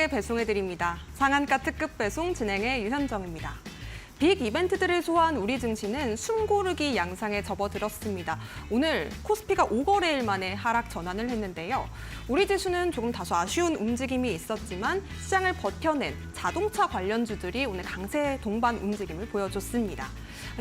빠르게 배송해드립니다. 상한가 특급 배송 진행의 유현정입니다. 빅 이벤트들을 소화한 우리 증시는 숨고르기 양상에 접어들었습니다. 오늘 코스피가 5거래일 만에 하락 전환을 했는데요. 우리 지수는 조금 다소 아쉬운 움직임이 있었지만 시장을 버텨낸 자동차 관련주들이 오늘 강세 동반 움직임을 보여줬습니다.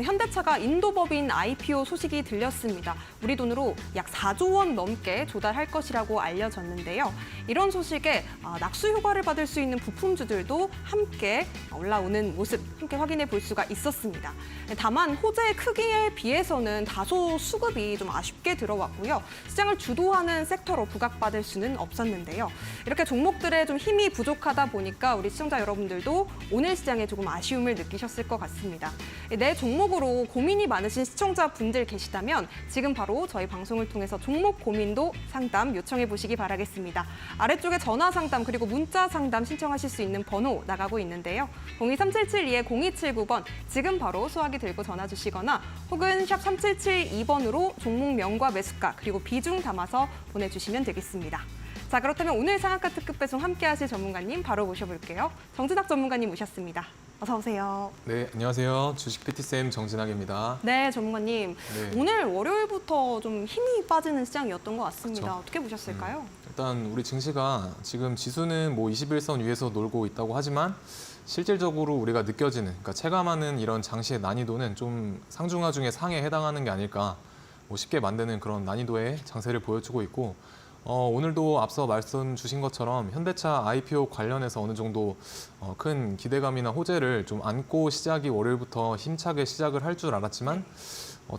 현대차가 인도법인 IPO 소식이 들렸습니다. 우리 돈으로 약 4조 원 넘게 조달할 것이라고 알려졌는데요. 이런 소식에 낙수 효과를 받을 수 있는 부품주들도 함께 올라오는 모습 함께 확인해 볼 수가 있었습니다. 다만 호재의 크기에 비해서는 다소 수급이 좀 아쉽게 들어왔고요. 시장을 주도하는 섹터로 부각받을 수는 없었는데요. 이렇게 종목들의 좀 힘이 부족하다 보니까 우리 시청자 여러분들도 오늘 시장에 조금 아쉬움을 느끼셨을 것 같습니다. 내 종목으로 고민이 많으신 시청자분들 계시다면 지금 바로 저희 방송을 통해서 종목 고민도 상담 요청해 보시기 바라겠습니다. 아래쪽에 전화 상담 그리고 문자 상담 신청하실 수 있는 번호 나가고 있는데요. 023772-0279번 지금 바로 수화기 들고 전화 주시거나 혹은 샵 3772번으로 종목명과 매수가 그리고 비중 담아서 보내주시면 되겠습니다. 자, 그렇다면 오늘 상한가 특급 배송 함께 하실 전문가님 바로 모셔볼게요. 정진학 전문가님 모셨습니다. 어서 오세요. 네, 안녕하세요. 주식 PT쌤 정진학입니다. 네, 전문가님. 네. 오늘 월요일부터 좀 힘이 빠지는 시장이었던 것 같습니다. 그렇죠. 어떻게 보셨을까요? 일단 우리 증시가 지금 지수는 뭐 21선 위에서 놀고 있다고 하지만 실질적으로 우리가 느껴지는, 그러니까 체감하는 이런 장시의 난이도는 좀 상중하 중에 상에 해당하는 게 아닐까, 뭐 쉽게 만드는 그런 난이도의 장세를 보여주고 있고, 오늘도 앞서 말씀 주신 것처럼 현대차 IPO 관련해서 어느 정도 큰 기대감이나 호재를 좀 안고 시작이 월요일부터 힘차게 시작을 할 줄 알았지만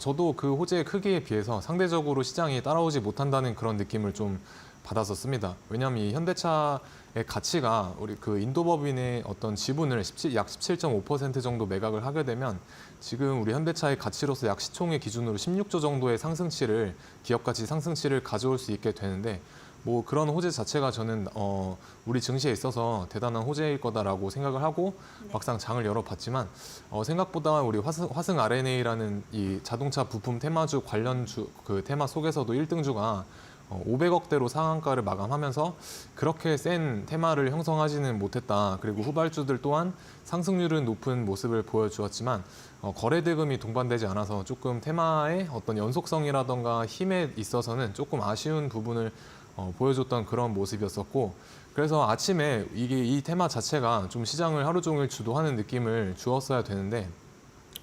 저도 그 호재의 크기에 비해서 상대적으로 시장이 따라오지 못한다는 그런 느낌을 좀 받았었습니다. 왜냐하면 이 현대차의 가치가 우리 그 인도법인의 어떤 지분을 약 17.5% 정도 매각을 하게 되면 지금 우리 현대차의 가치로서 약 시총의 기준으로 16조 정도의 상승치를 기업 가치 상승치를 가져올 수 있게 되는데 뭐 그런 호재 자체가 저는 우리 증시에 있어서 대단한 호재일 거다라고 생각을 하고 막상 장을 열어봤지만 생각보다 우리 화승 RNA라는 이 자동차 부품 테마주 관련주 그 테마 속에서도 1등주가 500억대로 상한가를 마감하면서 그렇게 센 테마를 형성하지는 못했다. 그리고 후발주들 또한 상승률은 높은 모습을 보여주었지만 거래 대금이 동반되지 않아서 조금 테마의 어떤 연속성이라던가 힘에 있어서는 조금 아쉬운 부분을 보여줬던 그런 모습이었었고, 그래서 아침에 이 테마 자체가 좀 시장을 하루 종일 주도하는 느낌을 주었어야 되는데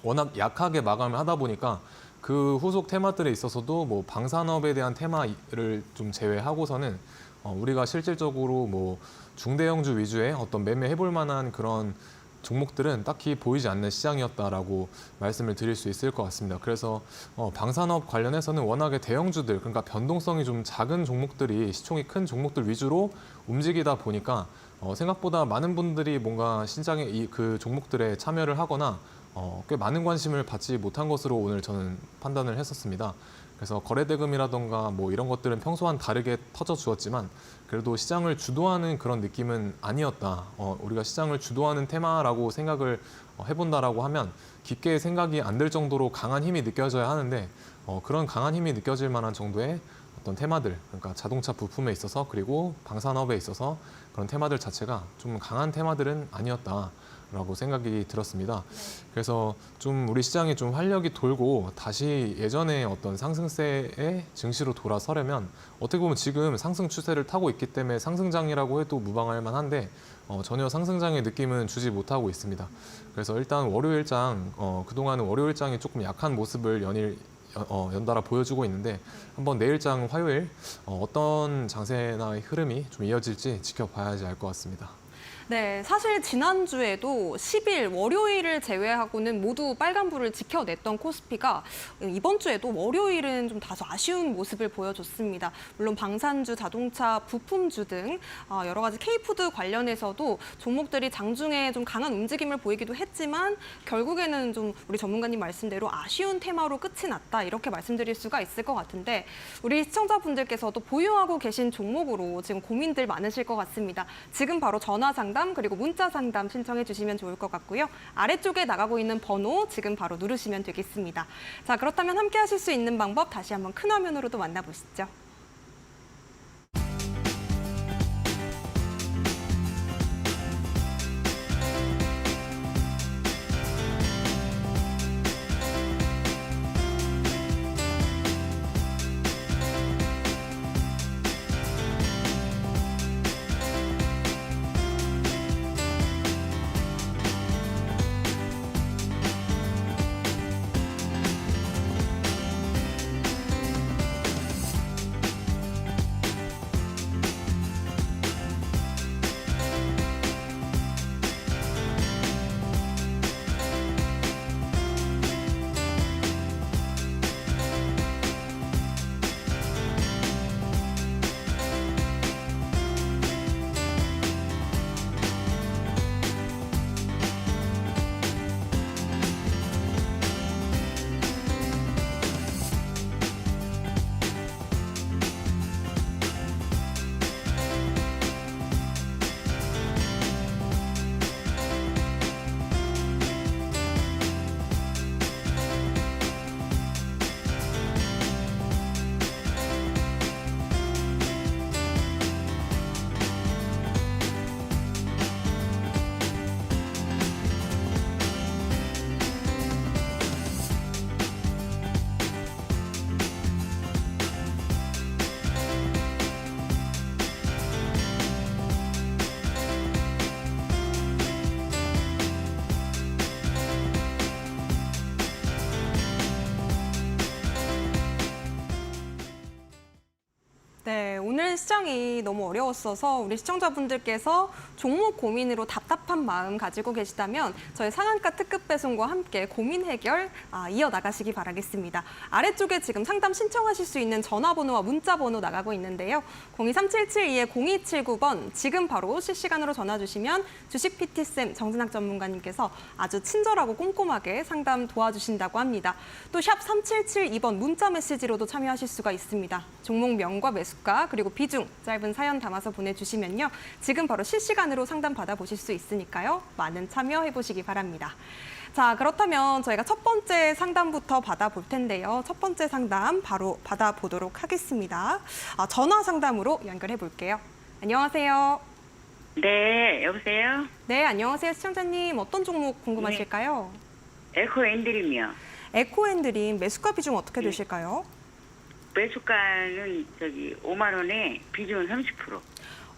워낙 약하게 마감을 하다 보니까 그 후속 테마들에 있어서도 뭐 방산업에 대한 테마를 좀 제외하고서는 우리가 실질적으로 뭐 중대형주 위주의 어떤 매매해볼 만한 그런 종목들은 딱히 보이지 않는 시장이었다라고 말씀을 드릴 수 있을 것 같습니다. 그래서 방산업 관련해서는 워낙에 대형주들, 그러니까 변동성이 좀 작은 종목들이 시총이 큰 종목들 위주로 움직이다 보니까 생각보다 많은 분들이 뭔가 시장에 그 종목들에 참여를 하거나 꽤 많은 관심을 받지 못한 것으로 오늘 저는 판단을 했었습니다. 그래서 거래대금이라던가 뭐 이런 것들은 평소와는 다르게 터져 주었지만 그래도 시장을 주도하는 그런 느낌은 아니었다. 우리가 시장을 주도하는 테마라고 생각을 해본다라고 하면 깊게 생각이 안 들 정도로 강한 힘이 느껴져야 하는데 그런 강한 힘이 느껴질 만한 정도의 어떤 테마들, 그러니까 자동차 부품에 있어서 그리고 방산업에 있어서 그런 테마들 자체가 좀 강한 테마들은 아니었다라고 생각이 들었습니다. 그래서 좀 우리 시장이 좀 활력이 돌고 다시 예전의 어떤 상승세의 증시로 돌아서려면 어떻게 보면 지금 상승 추세를 타고 있기 때문에 상승장이라고 해도 무방할 만한데 전혀 상승장의 느낌은 주지 못하고 있습니다. 그래서 일단 월요일장, 그동안은 월요일장이 조금 약한 모습을 연달아 보여주고 있는데 한번 내일장 화요일 어떤 장세나 흐름이 좀 이어질지 지켜봐야지 알 것 같습니다. 네, 사실 지난주에도 10일 월요일을 제외하고는 모두 빨간불을 지켜냈던 코스피가 이번 주에도 월요일은 좀 다소 아쉬운 모습을 보여줬습니다. 물론 방산주, 자동차, 부품주 등 여러 가지 K푸드 관련해서도 종목들이 장중에 좀 강한 움직임을 보이기도 했지만 결국에는 좀 우리 전문가님 말씀대로 아쉬운 테마로 끝이 났다 이렇게 말씀드릴 수가 있을 것 같은데 우리 시청자분들께서도 보유하고 계신 종목으로 지금 고민들 많으실 것 같습니다. 지금 바로 전화 상담 그리고 문자 상담 신청해 주시면 좋을 것 같고요. 아래쪽에 나가고 있는 번호 지금 바로 누르시면 되겠습니다. 자, 그렇다면 함께 하실 수 있는 방법 다시 한번 큰 화면으로도 만나보시죠. 상황이 너무 어려웠어서 우리 시청자분들께서 종목 고민으로 답답한 마음 가지고 계시다면 저희 상한가 특급 배송과 함께 고민 해결 이어나가시기 바라겠습니다. 아래쪽에 지금 상담 신청하실 수 있는 전화번호와 문자번호 나가고 있는데요. 02377-0279번 지금 바로 실시간으로 전화 주시면 주식 PT쌤 정진학 전문가님께서 아주 친절하고 꼼꼼하게 상담 도와주신다고 합니다. 또 샵 3772번 문자 메시지로도 참여하실 수가 있습니다. 종목명과 매수가 그리고 비중 짧은 사연 담아서 보내주시면요. 지금 바로 실시간으로 상담 받아보실 수 있으니까요. 많은 참여해보시기 바랍니다. 자, 그렇다면 저희가 첫 번째 상담부터 받아볼 텐데요. 첫 번째 상담 바로 받아보도록 하겠습니다. 전화 상담으로 연결해 볼게요. 안녕하세요. 네, 여보세요? 네, 안녕하세요. 시청자님 어떤 종목 궁금하실까요? 에코엔드림이요. 에코엔드림 매수가 비중 어떻게 되실까요? 매수가는 5만 원에 비중은 30%.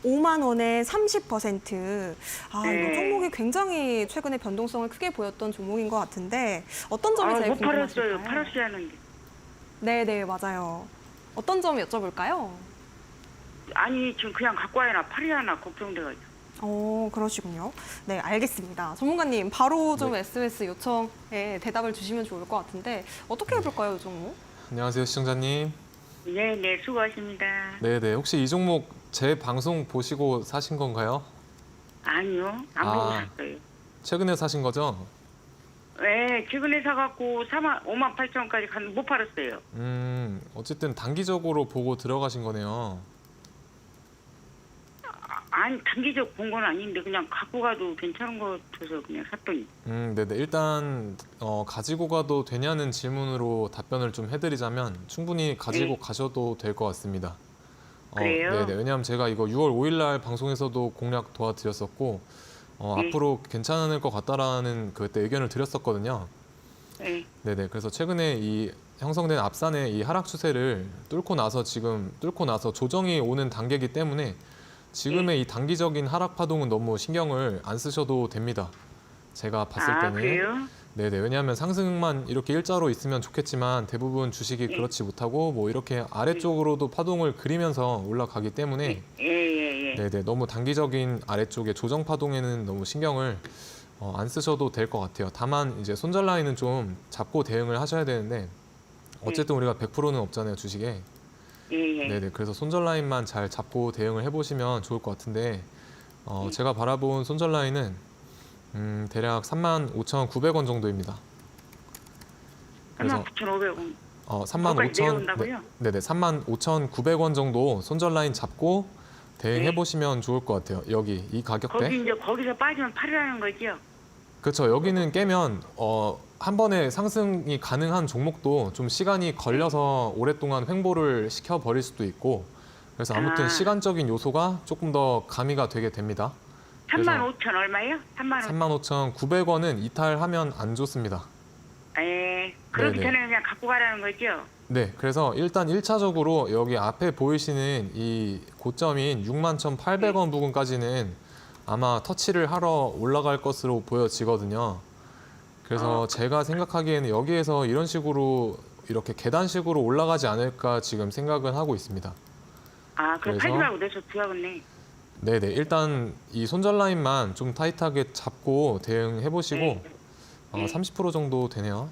5만 원에 30%. 네. 이거 종목이 굉장히 최근에 변동성을 크게 보였던 종목인 것 같은데 어떤 점이 제일 못 팔았어요. 궁금하실까요? 팔았어야 하는데. 네, 맞아요. 어떤 점 여쭤볼까요? 아니, 지금 그냥 갖고 와야 하나 팔아야 하나 걱정돼가지고. 그러시군요. 네, 알겠습니다. 전문가님, 바로 좀 네. SMS 요청에 대답을 주시면 좋을 것 같은데 어떻게 해볼까요, 이 종목? 안녕하세요, 시청자님. 네, 수고하십니다. 네네, 혹시 이 종목 제 방송 보시고 사신 건가요? 아니요, 안 보고 샀어요. 최근에 사신 거죠? 네, 최근에 사갖고 5만 8천 원까지 갔는데 못 팔았어요. 어쨌든 단기적으로 보고 들어가신 거네요. 아니, 단기적 본 건 아닌데 그냥 갖고 가도 괜찮은 거 같아서 그냥 샀더니. 네네. 일단 가지고 가도 되냐는 질문으로 답변을 좀 해드리자면 충분히 가지고 네. 가셔도 될 것 같습니다. 그래요? 네네. 왜냐하면 제가 이거 6월 5일 날 방송에서도 공략 도와드렸었고 네. 앞으로 괜찮을 것 같다라는 그때 의견을 드렸었거든요. 네. 네네. 그래서 최근에 이 형성된 앞산의 이 하락 추세를 뚫고 나서 조정이 오는 단계이기 때문에 지금의 이 단기적인 하락 파동은 너무 신경을 안 쓰셔도 됩니다. 제가 봤을 때는. 그래요? 네네. 왜냐하면 상승만 이렇게 일자로 있으면 좋겠지만 대부분 주식이 네. 그렇지 못하고 뭐 이렇게 아래쪽으로도 파동을 그리면서 올라가기 때문에 예. 네네. 너무 단기적인 아래쪽의 조정 파동에는 너무 신경을 안 쓰셔도 될 것 같아요. 다만 이제 손절 라인은 좀 잡고 대응을 하셔야 되는데 어쨌든 우리가 100%는 없잖아요, 주식에. 예. 네네. 그래서 손절 라인만 잘 잡고 대응을 해보시면 좋을 것 같은데 제가 바라본 손절 라인은 대략 35,900원 정도입니다. 그래서 39,500원. 35,000 내려온다고요? 네네 35,900원 정도 손절 라인 잡고 대응해 네. 보시면 좋을 것 같아요. 여기 이 가격대. 거기서 빠지면 팔으라는 거죠? 그렇죠. 여기는 깨면 한 번에 상승이 가능한 종목도 좀 시간이 걸려서 오랫동안 횡보를 시켜버릴 수도 있고 그래서 아무튼 시간적인 요소가 조금 더 가미가 되게 됩니다. 35,000 얼마예요? 35,900원은 이탈하면 안 좋습니다. 예. 그러기 네네. 전에 그냥 갖고 가라는 거죠? 네, 그래서 일단 1차적으로 여기 앞에 보이시는 이 고점인 61,800원 부근까지는 아마 터치를 하러 올라갈 것으로 보여지거든요. 그래서 제가 생각하기에는 여기에서 이런 식으로 이렇게 계단식으로 올라가지 않을까 지금 생각은 하고 있습니다. 그럼 그래서- 팔지 말고 내서 두야겠네. 네네, 일단 이 손절 라인만 좀 타이트하게 잡고 대응해 보시고 네. 30% 정도 되네요.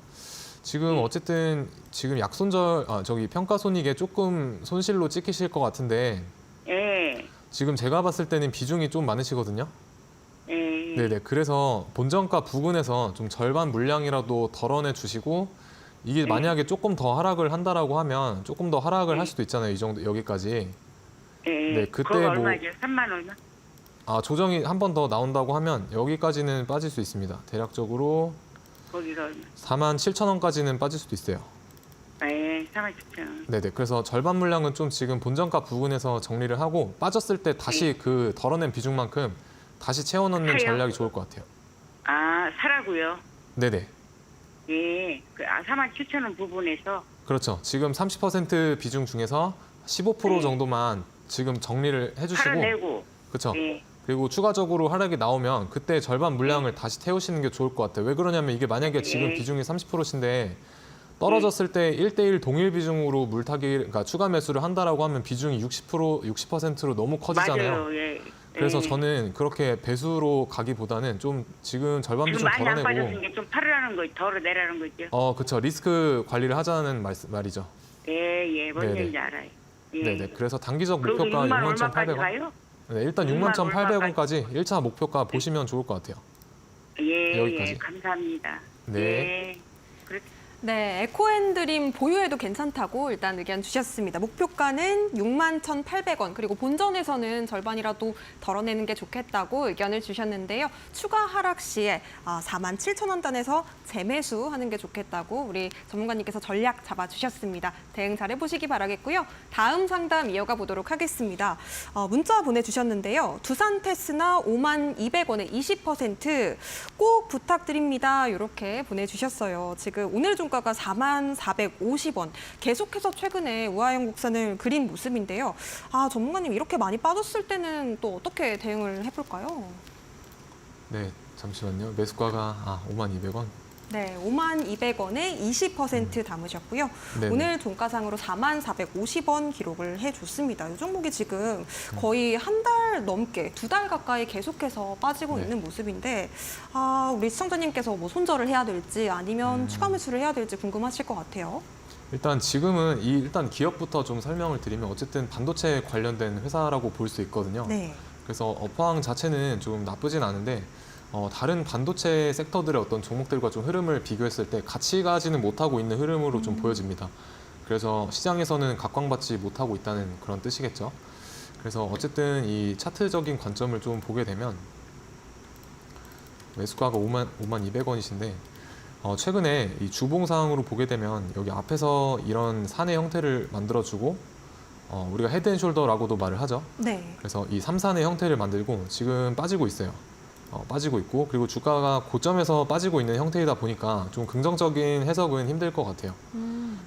지금 어쨌든 지금 약손절, 평가 손익에 조금 손실로 찍히실 것 같은데 예. 지금 제가 봤을 때는 비중이 좀 많으시거든요. 예. 네네. 그래서 본정가 부근에서 좀 절반 물량이라도 덜어내 주시고 이게 만약에 조금 더 하락을 한다라고 하면 조금 더 하락을 할 수도 있잖아요. 이 정도 여기까지. 예. 네, 그때 그거 뭐- 얼마죠? 3만 얼마? 조정이 한 번 더 나온다고 하면 여기까지는 빠질 수 있습니다. 대략적으로 거기가 얼마? 47,000원까지는 빠질 수도 있어요. 예. 37,000원. 네네. 그래서 절반 물량은 좀 지금 본정가 부근에서 정리를 하고 빠졌을 때 다시 그 덜어낸 비중만큼 다시 채워넣는 사요? 전략이 좋을 것 같아요. 사라고요? 네네. 예. 47,000원 부분에서 그렇죠. 지금 30% 비중 중에서 15% 네. 정도만 지금 정리를 해주시고, 팔아내고. 그렇죠. 예. 그리고 추가적으로 하락이 나오면 그때 절반 물량을 다시 태우시는 게 좋을 것 같아요. 왜 그러냐면 이게 만약에 지금 네. 비중이 30%신데 떨어졌을 때 1대1 동일 비중으로 물타기, 그러니까 추가 매수를 한다라고 하면 비중이 60%로 너무 커지잖아요. 맞아요. 예. 그래서 예. 저는 그렇게 배수로 가기보다는 좀 지금 절반 지금 비중 많이 안 빠졌으니까 덜어내고 좀 팔으라는 거, 덜어내라는 거죠. 그쵸. 리스크 관리를 하자는 말이죠. 예, 뭔 네네. 얘기인지 알아요. 예. 네네. 그래서 단기적 그리고 목표가 6만 6만 얼마까지 1,800원. 가요? 네, 일단 6만 6만 1,800원까지 1차 목표가 보시면 좋을 것 같아요. 예, 여기까지. 예, 감사합니다. 네. 예. 네, 에코앤드림 보유해도 괜찮다고 일단 의견 주셨습니다. 목표가는 61,800원, 그리고 본전에서는 절반이라도 덜어내는 게 좋겠다고 의견을 주셨는데요. 추가 하락 시에 47,000원단에서 재매수하는 게 좋겠다고 우리 전문가님께서 전략 잡아주셨습니다. 대응 잘 해보시기 바라겠고요. 다음 상담 이어가 보도록 하겠습니다. 문자 보내주셨는데요. 두산 테스나 52,200원에 20% 부탁드립니다. 이렇게 보내주셨어요. 지금 오늘 종가가 44,450원. 계속해서 최근에 우하형 곡선을 그린 모습인데요. 전문가님 이렇게 많이 빠졌을 때는 또 어떻게 대응을 해볼까요? 네, 잠시만요. 매수가가 52,200원. 네, 52,200원에 20% 담으셨고요. 네네. 오늘 종가상으로 44,50원 기록을 해줬습니다. 이 종목이 지금 거의 한 달 넘게, 2달 가까이 계속해서 빠지고 네. 있는 모습인데 우리 시청자님께서 뭐 손절을 해야 될지 아니면 추가 매수를 해야 될지 궁금하실 것 같아요. 일단 지금은 일단 기업부터 좀 설명을 드리면 어쨌든 반도체 관련된 회사라고 볼 수 있거든요. 네. 그래서 업황 자체는 좀 나쁘진 않은데 다른 반도체 섹터들의 어떤 종목들과 좀 흐름을 비교했을 때 같이 가지는 못하고 있는 흐름으로 좀 보여집니다. 그래서 시장에서는 각광받지 못하고 있다는 그런 뜻이겠죠. 그래서 어쨌든 이 차트적인 관점을 좀 보게 되면 매수가가 52,200원이신데 최근에 이 주봉상으로 보게 되면 여기 앞에서 이런 산의 형태를 만들어주고 우리가 헤드앤숄더라고도 말을 하죠. 네. 그래서 이 3산의 형태를 만들고 지금 빠지고 있어요. 빠지고 있고, 그리고 주가가 고점에서 빠지고 있는 형태이다 보니까 좀 긍정적인 해석은 힘들 것 같아요.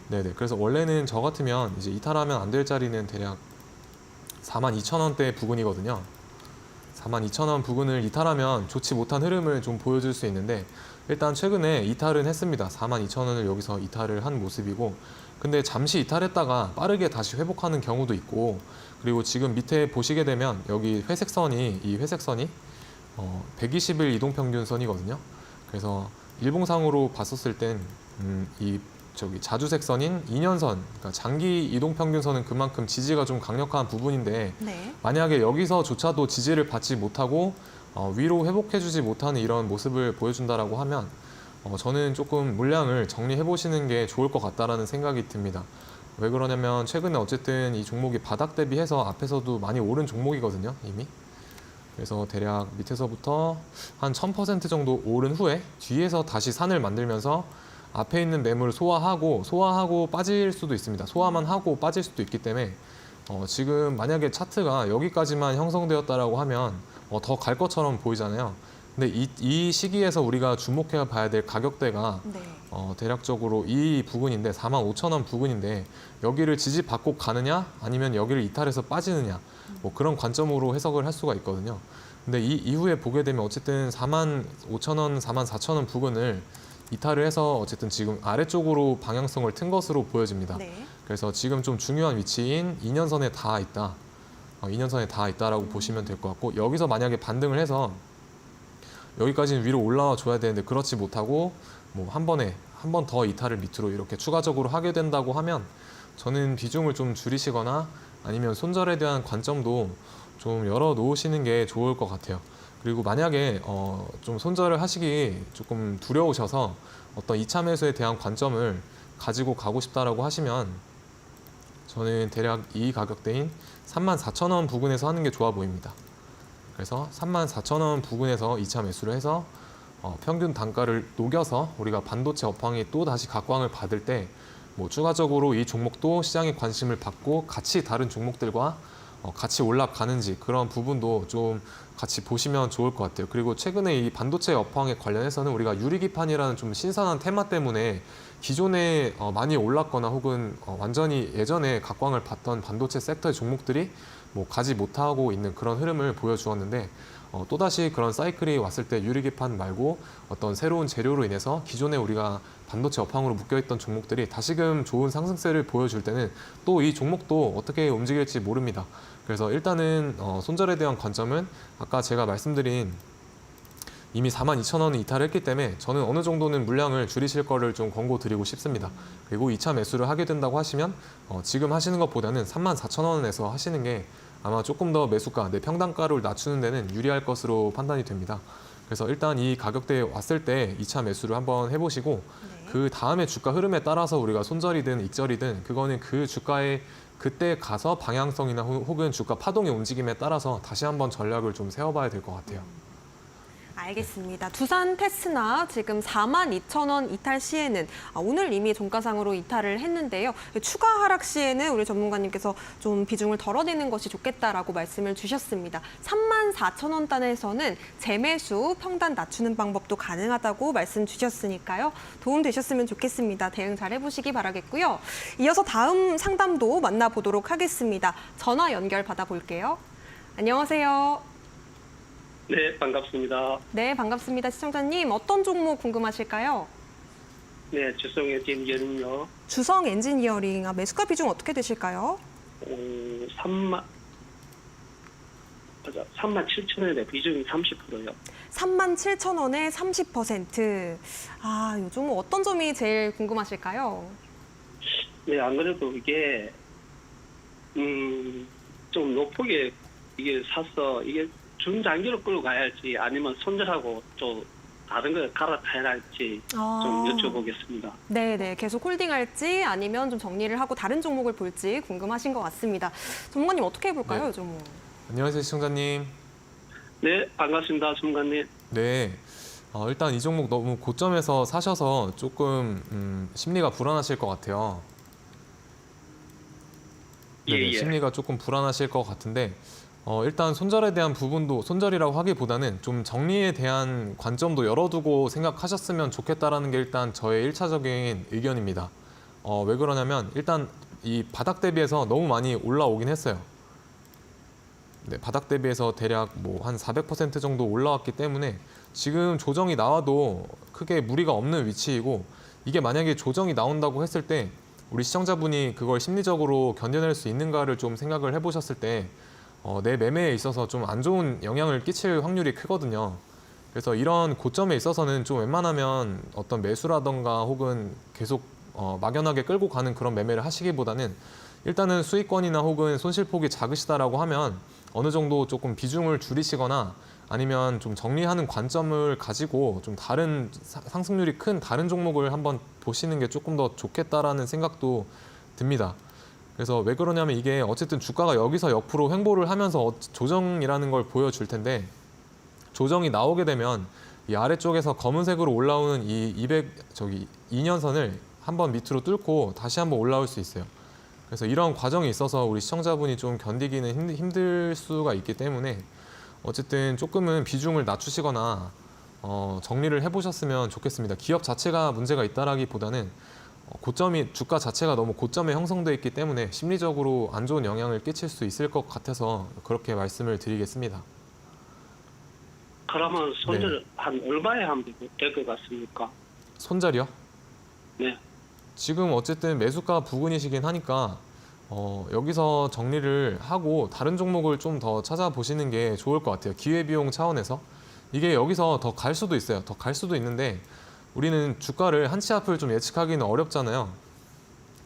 네네. 그래서 원래는 저 같으면 이제 이탈하면 안 될 자리는 대략 42,000원대 부근이거든요. 42,000원 부근을 이탈하면 좋지 못한 흐름을 좀 보여줄 수 있는데 일단 최근에 이탈은 했습니다. 42,000원을 여기서 이탈을 한 모습이고, 근데 잠시 이탈했다가 빠르게 다시 회복하는 경우도 있고, 그리고 지금 밑에 보시게 되면 여기 이 회색선이 120일 이동평균선이거든요. 그래서 일봉상으로 봤었을 땐 자주색 선인 2년선, 그러니까 장기 이동평균선은 그만큼 지지가 좀 강력한 부분인데 네. 만약에 여기서조차도 지지를 받지 못하고 위로 회복해주지 못하는 이런 모습을 보여준다라고 하면 저는 조금 물량을 정리해 보시는 게 좋을 것 같다라는 생각이 듭니다. 왜 그러냐면 최근에 어쨌든 이 종목이 바닥 대비해서 앞에서도 많이 오른 종목이거든요, 이미. 그래서 대략 밑에서부터 한 1000% 정도 오른 후에 뒤에서 다시 산을 만들면서 앞에 있는 매물을 소화하고 빠질 수도 있습니다. 소화만 하고 빠질 수도 있기 때문에 지금 만약에 차트가 여기까지만 형성되었다라고 하면 더 갈 것처럼 보이잖아요. 근데 이 시기에서 우리가 주목해 봐야 될 가격대가 네. 대략적으로 이 부근인데 45,000원 부근인데 여기를 지지받고 가느냐 아니면 여기를 이탈해서 빠지느냐 뭐 그런 관점으로 해석을 할 수가 있거든요. 근데 이 이후에 보게 되면 어쨌든 45,000원, 44,000원 부근을 이탈을 해서 어쨌든 지금 아래쪽으로 방향성을 튼 것으로 보여집니다. 네. 그래서 지금 좀 중요한 위치인 2년선에 다 있다. 2년선에 다 있다라고 보시면 될 것 같고, 여기서 만약에 반등을 해서 여기까지는 위로 올라와 줘야 되는데 그렇지 못하고 뭐 한 번 더 이탈을 밑으로 이렇게 추가적으로 하게 된다고 하면 저는 비중을 좀 줄이시거나 아니면 손절에 대한 관점도 좀 열어 놓으시는 게 좋을 것 같아요. 그리고 만약에 좀 손절을 하시기 조금 두려우셔서 어떤 2차 매수에 대한 관점을 가지고 가고 싶다라고 하시면 저는 대략 이 가격대인 34,000원 부근에서 하는 게 좋아 보입니다. 그래서 34,000원 부근에서 2차 매수를 해서 평균 단가를 녹여서 우리가 반도체 업황이 또 다시 각광을 받을 때 뭐 추가적으로 이 종목도 시장의 관심을 받고 같이 다른 종목들과 같이 올라가는지 그런 부분도 좀 같이 보시면 좋을 것 같아요. 그리고 최근에 이 반도체 업황에 관련해서는 우리가 유리기판이라는 좀 신선한 테마 때문에 기존에 많이 올랐거나 혹은 완전히 예전에 각광을 받던 반도체 섹터의 종목들이 뭐 가지 못하고 있는 그런 흐름을 보여주었는데 또다시 그런 사이클이 왔을 때 유리기판 말고 어떤 새로운 재료로 인해서 기존에 우리가 반도체 업황으로 묶여있던 종목들이 다시금 좋은 상승세를 보여줄 때는 또 이 종목도 어떻게 움직일지 모릅니다. 그래서 일단은 손절에 대한 관점은 아까 제가 말씀드린 이미 42,000원을 이탈했기 때문에 저는 어느 정도는 물량을 줄이실 거를 좀 권고드리고 싶습니다. 그리고 2차 매수를 하게 된다고 하시면 지금 하시는 것보다는 34,000원에서 하시는 게 아마 조금 더 매수가, 내 평단가를 낮추는 데는 유리할 것으로 판단이 됩니다. 그래서 일단 이 가격대에 왔을 때 2차 매수를 한번 해보시고 그 다음에 주가 흐름에 따라서 우리가 손절이든 익절이든 그거는 그 주가의 그때 가서 방향성이나 혹은 주가 파동의 움직임에 따라서 다시 한번 전략을 좀 세워봐야 될 것 같아요. 알겠습니다. 두산 테스나 지금 42,000원 이탈 시에는 오늘 이미 종가상으로 이탈을 했는데요. 추가 하락 시에는 우리 전문가님께서 좀 비중을 덜어내는 것이 좋겠다라고 말씀을 주셨습니다. 34,000원 단에서는 재매수, 평단 낮추는 방법도 가능하다고 말씀 주셨으니까요. 도움 되셨으면 좋겠습니다. 대응 잘 해보시기 바라겠고요. 이어서 다음 상담도 만나보도록 하겠습니다. 전화 연결 받아볼게요. 안녕하세요. 네, 반갑습니다. 네, 반갑습니다. 시청자님, 어떤 종목 궁금하실까요? 네, 주성의 김연은요. 주성 엔지니어링, 매수가 비중 어떻게 되실까요? 37,000원에 비중이 30%요. 37,000원에 30%. 이 종목 어떤 점이 제일 궁금하실까요? 네, 안 그래도 이게 좀 높게 이게 사서 이게 중장기로 끌고 가야 할지 아니면 손절하고 또 다른 걸 갈아타야 할지 좀 여쭤보겠습니다. 네, 계속 홀딩할지 아니면 좀 정리를 하고 다른 종목을 볼지 궁금하신 것 같습니다. 전문가님 어떻게 해볼까요, 네. 이 종목? 안녕하세요, 시청자님. 네, 반갑습니다, 전문가님. 네. 일단 이 종목 너무 고점에서 사셔서 조금 심리가 불안하실 것 같아요. 예. 심리가 조금 불안하실 것 같은데 일단 손절에 대한 부분도 손절이라고 하기보다는 좀 정리에 대한 관점도 열어두고 생각하셨으면 좋겠다라는 게 일단 저의 1차적인 의견입니다. 왜 그러냐면 일단 이 바닥 대비해서 너무 많이 올라오긴 했어요. 네, 바닥 대비해서 대략 뭐 한 400% 정도 올라왔기 때문에 지금 조정이 나와도 크게 무리가 없는 위치이고 이게 만약에 조정이 나온다고 했을 때 우리 시청자분이 그걸 심리적으로 견뎌낼 수 있는가를 좀 생각을 해보셨을 때 내 매매에 있어서 좀 안 좋은 영향을 끼칠 확률이 크거든요. 그래서 이런 고점에 있어서는 좀 웬만하면 어떤 매수라던가 혹은 계속 막연하게 끌고 가는 그런 매매를 하시기보다는 일단은 수익권이나 혹은 손실폭이 작으시다라고 하면 어느 정도 조금 비중을 줄이시거나 아니면 좀 정리하는 관점을 가지고 좀 다른 상승률이 큰 다른 종목을 한번 보시는 게 조금 더 좋겠다라는 생각도 듭니다. 그래서 왜 그러냐면 이게 어쨌든 주가가 여기서 옆으로 횡보를 하면서 조정이라는 걸 보여줄 텐데 조정이 나오게 되면 이 아래쪽에서 검은색으로 올라오는 이 2년선을 한번 밑으로 뚫고 다시 한번 올라올 수 있어요. 그래서 이런 과정이 있어서 우리 시청자분이 좀 견디기는 힘들 수가 있기 때문에 어쨌든 조금은 비중을 낮추시거나 정리를 해보셨으면 좋겠습니다. 기업 자체가 문제가 있다라기보다는 고점이 주가 자체가 너무 고점에 형성돼 있기 때문에 심리적으로 안 좋은 영향을 끼칠 수 있을 것 같아서 그렇게 말씀을 드리겠습니다. 그러면 손절 한 얼마에 하면 될 것 같습니까? 손절이요? 네. 지금 어쨌든 매수가 부근이시긴 하니까 여기서 정리를 하고 다른 종목을 좀 더 찾아보시는 게 좋을 것 같아요. 기회비용 차원에서. 이게 여기서 더 갈 수도 있어요. 더 갈 수도 있는데 우리는 주가를 한 치 앞을 좀 예측하기는 어렵잖아요.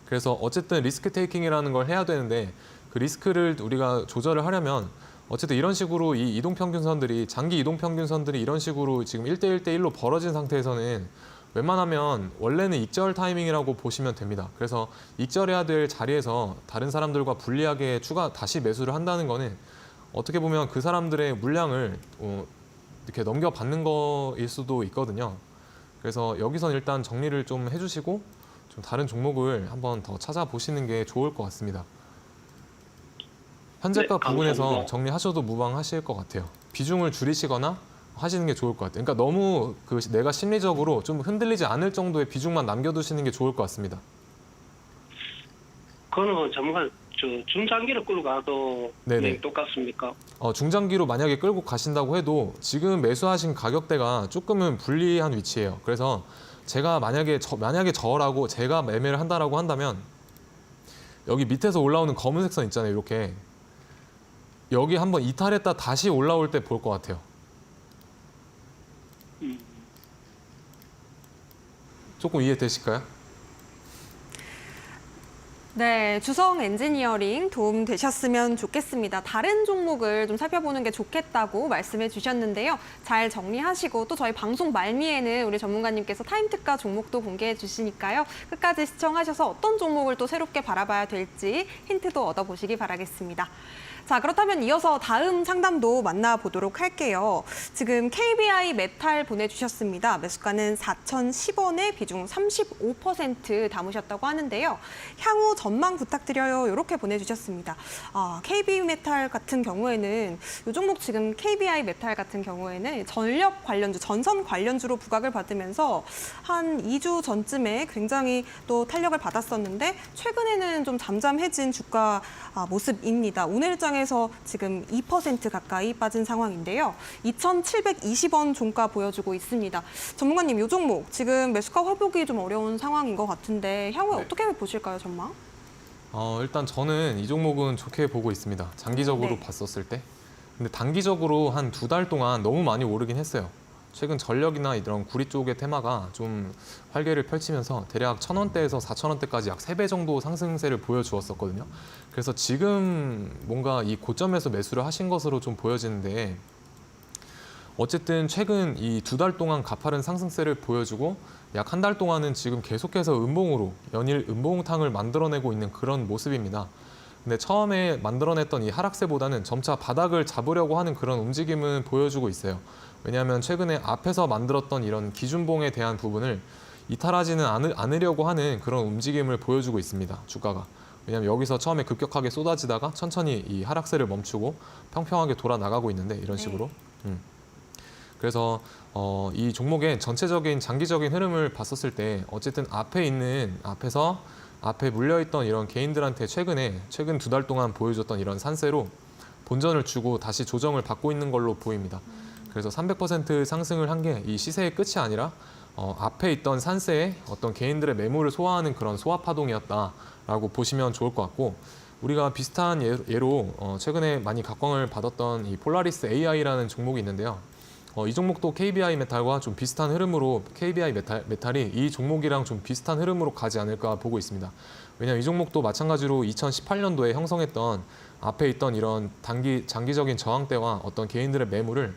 그래서 어쨌든 리스크 테이킹이라는 걸 해야 되는데 그 리스크를 우리가 조절을 하려면 어쨌든 이런 식으로 이 이동평균선들이 장기 이동평균선들이 이런 식으로 지금 1대1 대 1로 벌어진 상태에서는 웬만하면 원래는 익절 타이밍이라고 보시면 됩니다. 그래서 익절해야 될 자리에서 다른 사람들과 불리하게 다시 매수를 한다는 거는 어떻게 보면 그 사람들의 물량을 이렇게 넘겨받는 거일 수도 있거든요. 그래서 여기선 일단 정리를 좀 해주시고 좀 다른 종목을 한번 더 찾아보시는 게 좋을 것 같습니다. 현재가 부분에서 감사합니다. 정리하셔도 무방하실 것 같아요. 비중을 줄이시거나 하시는 게 좋을 것 같아요. 그러니까 너무 내가 심리적으로 좀 흔들리지 않을 정도의 비중만 남겨두시는 게 좋을 것 같습니다. 그거는 전문가 중장기로 끌고 가도 네네. 똑같습니까? 중장기로 만약에 끌고 가신다고 해도 지금 매수하신 가격대가 조금은 불리한 위치예요. 그래서 제가 만약에 저라고 제가 매매를 한다라고 한다면 여기 밑에서 올라오는 검은색 선 있잖아요. 이렇게 여기 한번 이탈했다 다시 올라올 때 볼 것 같아요. 조금 이해되실까요? 네, 주성 엔지니어링 도움 되셨으면 좋겠습니다. 다른 종목을 좀 살펴보는 게 좋겠다고 말씀해 주셨는데요. 잘 정리하시고 또 저희 방송 말미에는 우리 전문가님께서 타임특가 종목도 공개해 주시니까요. 끝까지 시청하셔서 어떤 종목을 또 새롭게 바라봐야 될지 힌트도 얻어보시기 바라겠습니다. 자, 그렇다면 이어서 다음 상담도 만나보도록 할게요. 지금 KBI 메탈 보내주셨습니다. 매수가는 4,010원에 비중 35% 담으셨다고 하는데요. 향후 전망 부탁드려요. 이렇게 보내주셨습니다. KB 메탈 같은 경우에는 이 종목 지금 KBI 메탈 같은 경우에는 전력 관련주, 전선 관련주로 부각을 받으면서 한 2주 전쯤에 굉장히 또 탄력을 받았었는데 최근에는 좀 잠잠해진 주가 모습입니다. 오늘 장에서 지금 2% 가까이 빠진 상황인데요. 2,720원 종가 보여주고 있습니다. 전문가님, 이 종목 지금 매수가 회복이 좀 어려운 상황인 것 같은데 향후에 네. 어떻게 보실까요, 전망? 일단 저는 이 종목은 좋게 보고 있습니다. 장기적으로 네. 봤었을 때. 근데 단기적으로 한 2달 동안 너무 많이 오르긴 했어요. 최근 전력이나 이런 구리 쪽의 테마가 좀 활개를 펼치면서 대략 1,000원대에서 4,000원대까지 약 3배 정도 상승세를 보여주었었거든요. 그래서 지금 뭔가 이 고점에서 매수를 하신 것으로 좀 보여지는데 어쨌든 최근 이 2달 동안 가파른 상승세를 보여주고 약 한 달 동안은 지금 계속해서 음봉으로 연일 음봉탕을 만들어내고 있는 그런 모습입니다. 근데 처음에 만들어냈던 이 하락세보다는 점차 바닥을 잡으려고 하는 그런 움직임은 보여주고 있어요. 왜냐하면 최근에 앞에서 만들었던 이런 기준봉에 대한 부분을 이탈하지는 않으려고 하는 그런 움직임을 보여주고 있습니다. 주가가. 왜냐하면 여기서 처음에 급격하게 쏟아지다가 천천히 이 하락세를 멈추고 평평하게 돌아 나가고 있는데 이런 식으로. 그래서 이 종목의 전체적인 장기적인 흐름을 봤었을 때 어쨌든 앞에 물려있던 이런 개인들한테 최근 2달 동안 보여줬던 이런 산세로 본전을 주고 다시 조정을 받고 있는 걸로 보입니다. 그래서 300% 상승을 한 게 이 시세의 끝이 아니라 앞에 있던 산세에 어떤 개인들의 매물을 소화하는 그런 소화 파동이었다라고 보시면 좋을 것 같고 우리가 비슷한 예로 최근에 많이 각광을 받았던 이 폴라리스 AI라는 종목이 있는데요. 이 종목도 KBI 메탈과 좀 비슷한 흐름으로 KBI 메탈이 이 종목이랑 좀 비슷한 흐름으로 가지 않을까 보고 있습니다. 왜냐하면 이 종목도 마찬가지로 2018년도에 형성했던 앞에 있던 이런 장기적인 저항대와 어떤 개인들의 매물을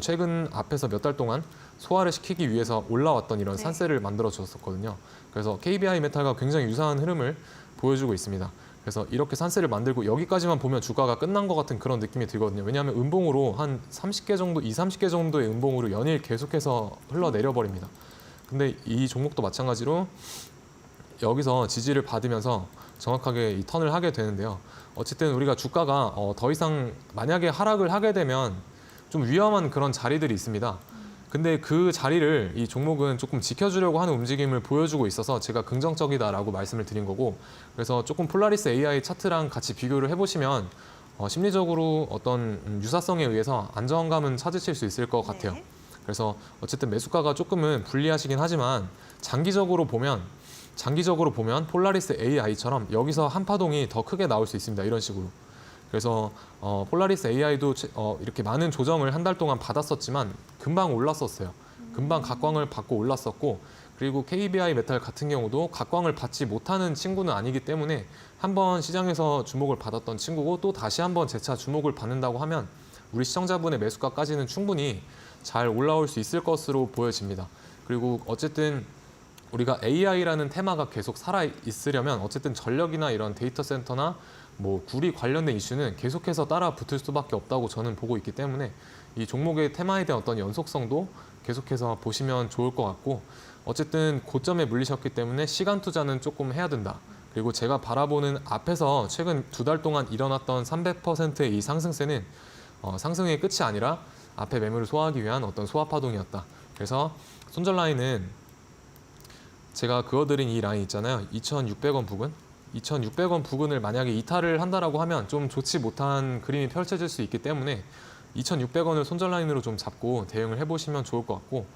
최근 앞에서 몇 달 동안 소화를 시키기 위해서 올라왔던 이런 산세를 만들어 주었었거든요. 그래서 KBI 메탈과 굉장히 유사한 흐름을 보여주고 있습니다. 그래서 이렇게 산세를 만들고 여기까지만 보면 주가가 끝난 것 같은 그런 느낌이 들거든요. 왜냐하면 음봉으로 한 30개 정도의 음봉으로 연일 계속해서 흘러내려 버립니다. 근데 이 종목도 마찬가지로 여기서 지지를 받으면서 정확하게 이 턴을 하게 되는데요. 어쨌든 우리가 주가가 더 이상 만약에 하락을 하게 되면 좀 위험한 그런 자리들이 있습니다. 근데 그 자리를 이 종목은 조금 지켜주려고 하는 움직임을 보여주고 있어서 제가 긍정적이다라고 말씀을 드린 거고 그래서 조금 폴라리스 AI 차트랑 같이 비교를 해보시면 심리적으로 어떤 유사성에 의해서 안정감은 찾으실 수 있을 것 같아요. 네. 그래서 어쨌든 매수가가 조금은 불리하시긴 하지만 장기적으로 보면 폴라리스 AI처럼 여기서 한 파동이 더 크게 나올 수 있습니다. 이런 식으로. 그래서 폴라리스 AI도 이렇게 많은 조정을 한 달 동안 받았었지만 금방 올랐었어요. 금방 각광을 받고 올랐었고 그리고 KBI 메탈 같은 경우도 각광을 받지 못하는 친구는 아니기 때문에 한번 시장에서 주목을 받았던 친구고 또 다시 한번 재차 주목을 받는다고 하면 우리 시청자분의 매수가까지는 충분히 잘 올라올 수 있을 것으로 보여집니다. 그리고 어쨌든 우리가 AI라는 테마가 계속 살아 있으려면 어쨌든 전력이나 이런 데이터 센터나 뭐 구리 관련된 이슈는 계속해서 따라 붙을 수밖에 없다고 저는 보고 있기 때문에 이 종목의 테마에 대한 어떤 연속성도 계속해서 보시면 좋을 것 같고 어쨌든 고점에 물리셨기 때문에 시간 투자는 조금 해야 된다. 그리고 제가 바라보는 앞에서 최근 2달 동안 일어났던 300%의 이 상승세는 상승의 끝이 아니라 앞에 매물을 소화하기 위한 어떤 소화 파동이었다. 그래서 손절 라인은 제가 그어드린 이 라인 있잖아요. 2,600원 부근. 2,600원 부근을 만약에 이탈을 한다라고 하면 좀 좋지 못한 그림이 펼쳐질 수 있기 때문에 2,600원을 손절 라인으로 좀 잡고 대응을 해보시면 좋을 것 같고,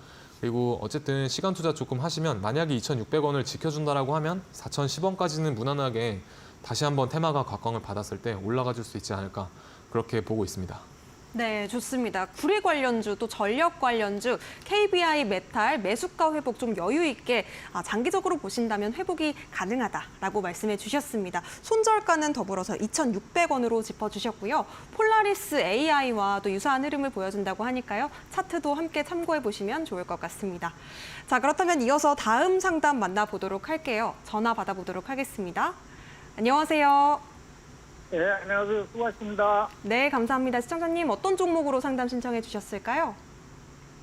그리고 어쨌든 시간 투자 조금 하시면 만약에 2,600원을 지켜준다라고 하면 4,010원까지는 무난하게 다시 한번 테마가 각광을 받았을 때 올라가 줄 수 있지 않을까 그렇게 보고 있습니다. 네, 좋습니다. 구리 관련주 또 전력 관련주 KBI 메탈 매수가 회복 좀 여유 있게 장기적으로 보신다면 회복이 가능하다라고 말씀해 주셨습니다. 손절가는 더불어서 2,600원으로 짚어주셨고요. 폴라리스 AI와 또 유사한 흐름을 보여준다고 하니까요. 차트도 함께 참고해 보시면 좋을 것 같습니다. 자, 그렇다면 이어서 다음 상담 만나보도록 할게요. 전화 받아보도록 하겠습니다. 안녕하세요. 네, 안녕하세요. 수고하셨습니다. 네, 감사합니다. 시청자님 어떤 종목으로 상담 신청해 주셨을까요?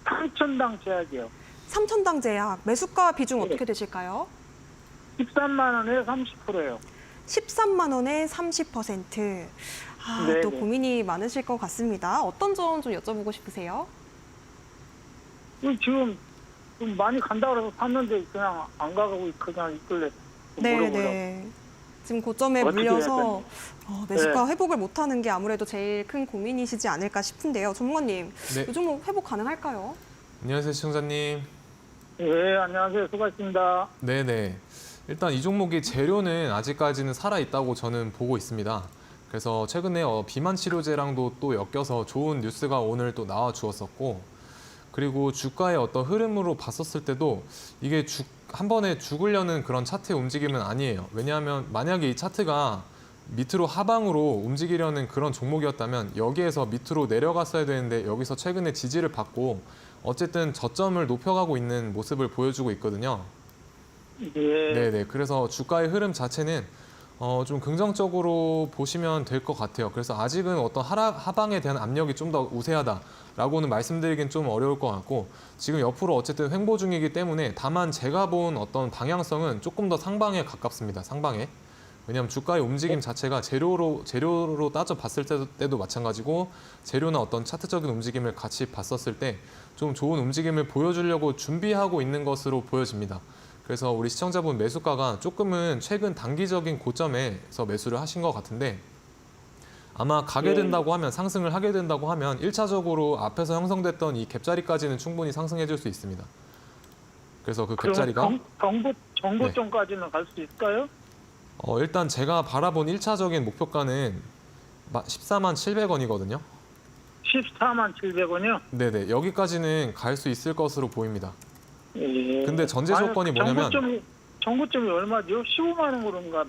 삼천당 제약이요. 삼천당 제약 매수가 비중 네. 어떻게 되실까요? 13만 원에 30%예요. 13만 원에 30%. 네, 또 네. 고민이 많으실 것 같습니다. 어떤 점 좀 여쭤보고 싶으세요? 지금 좀 많이 간다 그래서 샀는데 그냥 안 가고 그냥 있길래 좀 물어보려고. 네. 지금 고점에 어떻게 해야 물려서 매수가 네. 회복을 못하는 게 아무래도 제일 큰 고민이시지 않을까 싶은데요. 전문가님, 네. 이 종목 회복 가능할까요? 안녕하세요, 시청자님. 네, 안녕하세요. 수고하셨습니다. 네네. 일단 이 종목이 재료는 아직까지는 살아있다고 저는 보고 있습니다. 그래서 최근에 비만 치료제랑도 또 엮여서 좋은 뉴스가 오늘 또 나와 주었었고, 그리고 주가의 어떤 흐름으로 봤었을 때도 이게 한 번에 죽으려는 그런 차트의 움직임은 아니에요. 왜냐하면 만약에 이 차트가 밑으로 하방으로 움직이려는 그런 종목이었다면 여기에서 밑으로 내려갔어야 되는데 여기서 최근에 지지를 받고 어쨌든 저점을 높여가고 있는 모습을 보여주고 있거든요. 네. 네네. 그래서 주가의 흐름 자체는 좀 긍정적으로 보시면 될 것 같아요. 그래서 아직은 어떤 하방에 대한 압력이 좀 더 우세하다라고는 말씀드리긴 좀 어려울 것 같고, 지금 옆으로 어쨌든 획보 중이기 때문에 다만 제가 본 어떤 방향성은 조금 더 상방에 가깝습니다. 상방에. 왜냐하면 주가의 움직임 자체가 재료로 따져 봤을 때도 마찬가지고 재료나 어떤 차트적인 움직임을 같이 봤었을 때 좀 좋은 움직임을 보여주려고 준비하고 있는 것으로 보여집니다. 그래서 우리 시청자분 매수가가 조금은 최근 단기적인 고점에서 매수를 하신 것 같은데, 아마 가게 된다고 하면, 상승을 하게 된다고 하면 1차적으로 앞에서 형성됐던 이 갭자리까지는 충분히 상승해 줄 수 있습니다. 그래서 그 갭자리가 정고점까지는 갈 수 있을까요? 일단 제가 바라본 1차적인 목표가는 14만 700원이거든요. 14만 700원이요? 네네, 여기까지는 갈 수 있을 것으로 보입니다. 예. 근데 전제 조건이 뭐냐면 정고점이 얼마죠? 15만 원 그런가?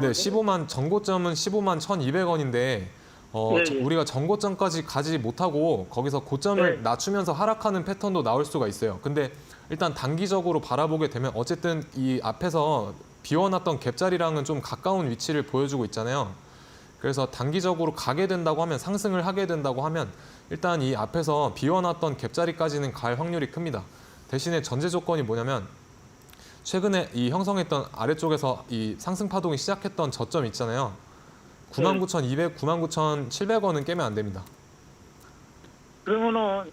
네, 전고점은 15만 1,200원인데 네, 네. 우리가 전고점까지 가지 못하고 거기서 고점을 네. 낮추면서 하락하는 패턴도 나올 수가 있어요. 근데 일단 단기적으로 바라보게 되면 어쨌든 이 앞에서 비워놨던 갭자리랑은 좀 가까운 위치를 보여주고 있잖아요. 그래서 단기적으로 가게 된다고 하면, 상승을 하게 된다고 하면 일단 이 앞에서 비워놨던 갭자리까지는 갈 확률이 큽니다. 대신에 전제 조건이 뭐냐면 최근에 이 형성했던 아래쪽에서 이 상승 파동이 시작했던 저점 있잖아요. 99,200, 99,700원은 깨면 안 됩니다. 그러면은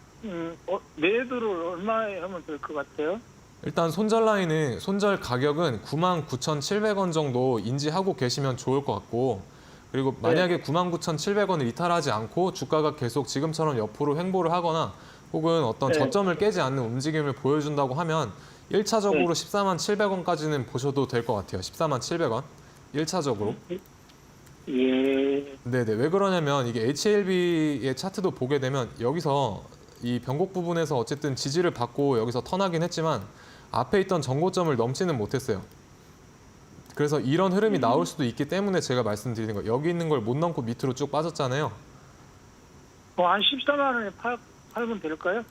매도를 얼마에 하면 될 것 같아요? 일단 손절 가격은 99,700원 정도 인지하고 계시면 좋을 것 같고, 그리고 만약에 99,700원을 이탈하지 않고 주가가 계속 지금처럼 옆으로 횡보를 하거나 혹은 어떤 네. 저점을 깨지 않는 움직임을 보여준다고 하면 1차적으로 네. 14만 700원까지는 보셔도 될 것 같아요. 14만 700원. 1차적으로. 예. 네네. 왜 그러냐면 이게 HLB의 차트도 보게 되면 여기서 이 변곡 부분에서 어쨌든 지지를 받고 여기서 턴하긴 했지만 앞에 있던 전고점을 넘지는 못했어요. 그래서 이런 흐름이 나올 수도 있기 때문에 제가 말씀드리는 거예요. 여기 있는 걸 못 넘고 밑으로 쭉 빠졌잖아요. 한 14만 원에 팔면 될까요?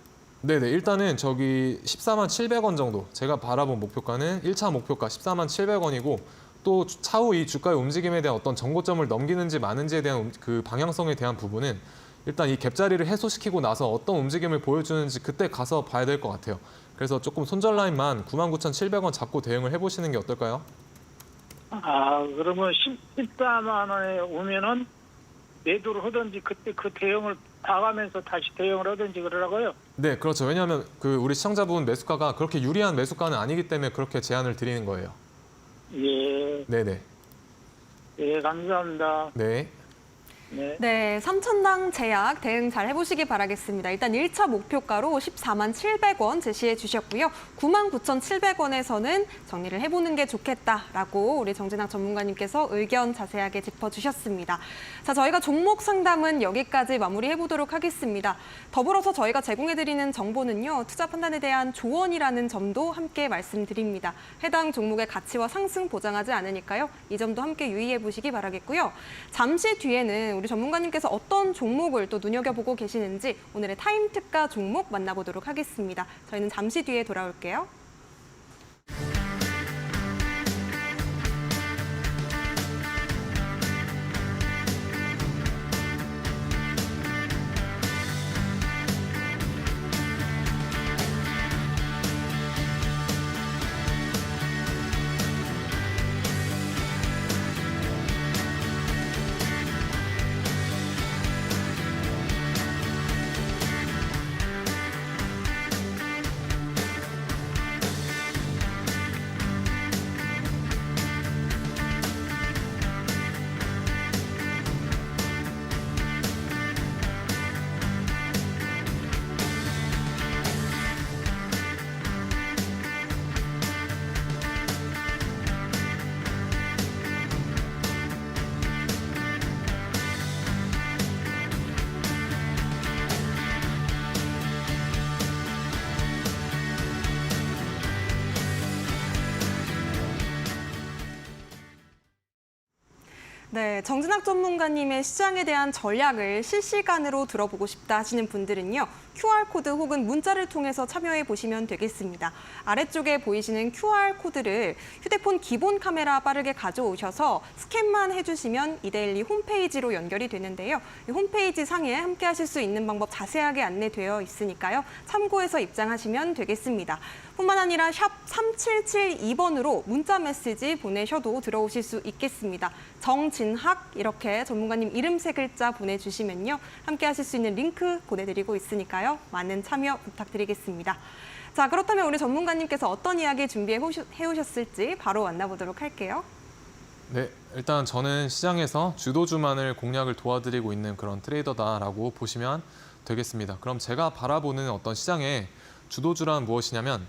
네네. 일단은 저기 14만 700원 정도. 제가 바라본 목표가는 1차 목표가 14만 700원이고 또 차후 이 주가의 움직임에 대한 어떤 전고점을 넘기는지 마는지에 대한 그 방향성에 대한 부분은 일단 이 갭자리를 해소시키고 나서 어떤 움직임을 보여주는지 그때 가서 봐야 될 것 같아요. 그래서 조금 손절 라인만 99,700원 잡고 대응을 해보시는 게 어떨까요? 그러면 14만 원에 오면은 매도를 하든지 그때 그 대응을 봐가면서 다시 대응을 하든지 그러라고요? 네, 그렇죠. 왜냐하면 그 우리 시청자분 매수가가 그렇게 유리한 매수가는 아니기 때문에 그렇게 제안을 드리는 거예요. 예. 네네. 예, 감사합니다. 네. 네. 네, 삼천당 제약 대응 잘 해보시기 바라겠습니다. 일단 1차 목표가로 14만 700원 제시해 주셨고요. 9만 9,700원에서는 정리를 해보는 게 좋겠다라고 우리 정진학 전문가님께서 의견 자세하게 짚어주셨습니다. 자, 저희가 종목 상담은 여기까지 마무리해보도록 하겠습니다. 더불어서 저희가 제공해드리는 정보는요, 투자 판단에 대한 조언이라는 점도 함께 말씀드립니다. 해당 종목의 가치와 상승 보장하지 않으니까요. 이 점도 함께 유의해보시기 바라겠고요. 잠시 뒤에는 우리 전문가님께서 어떤 종목을 또 눈여겨보고 계시는지 오늘의 타임 특가 종목 만나보도록 하겠습니다. 저희는 잠시 뒤에 돌아올게요. 네, 정진학 전문가님의 시장에 대한 전략을 실시간으로 들어보고 싶다 하시는 분들은요. QR코드 혹은 문자를 통해서 참여해 보시면 되겠습니다. 아래쪽에 보이시는 QR코드를 휴대폰 기본 카메라 빠르게 가져오셔서 스캔만 해주시면 이데일리 홈페이지로 연결이 되는데요. 이 홈페이지 상에 함께 하실 수 있는 방법 자세하게 안내되어 있으니까요. 참고해서 입장하시면 되겠습니다. 뿐만 아니라 샵 3772번으로 문자 메시지 보내셔도 들어오실 수 있겠습니다. 정진학 이렇게 전문가님 이름 3글자 보내주시면요. 함께 하실 수 있는 링크 보내드리고 있으니까요. 많은 참여 부탁드리겠습니다. 자, 그렇다면 우리 전문가님께서 어떤 이야기 준비해 오셨을지 바로 만나보도록 할게요. 네, 일단 저는 시장에서 주도주만을 공략을 도와드리고 있는 그런 트레이더다라고 보시면 되겠습니다. 그럼 제가 바라보는 어떤 시장의 주도주란 무엇이냐면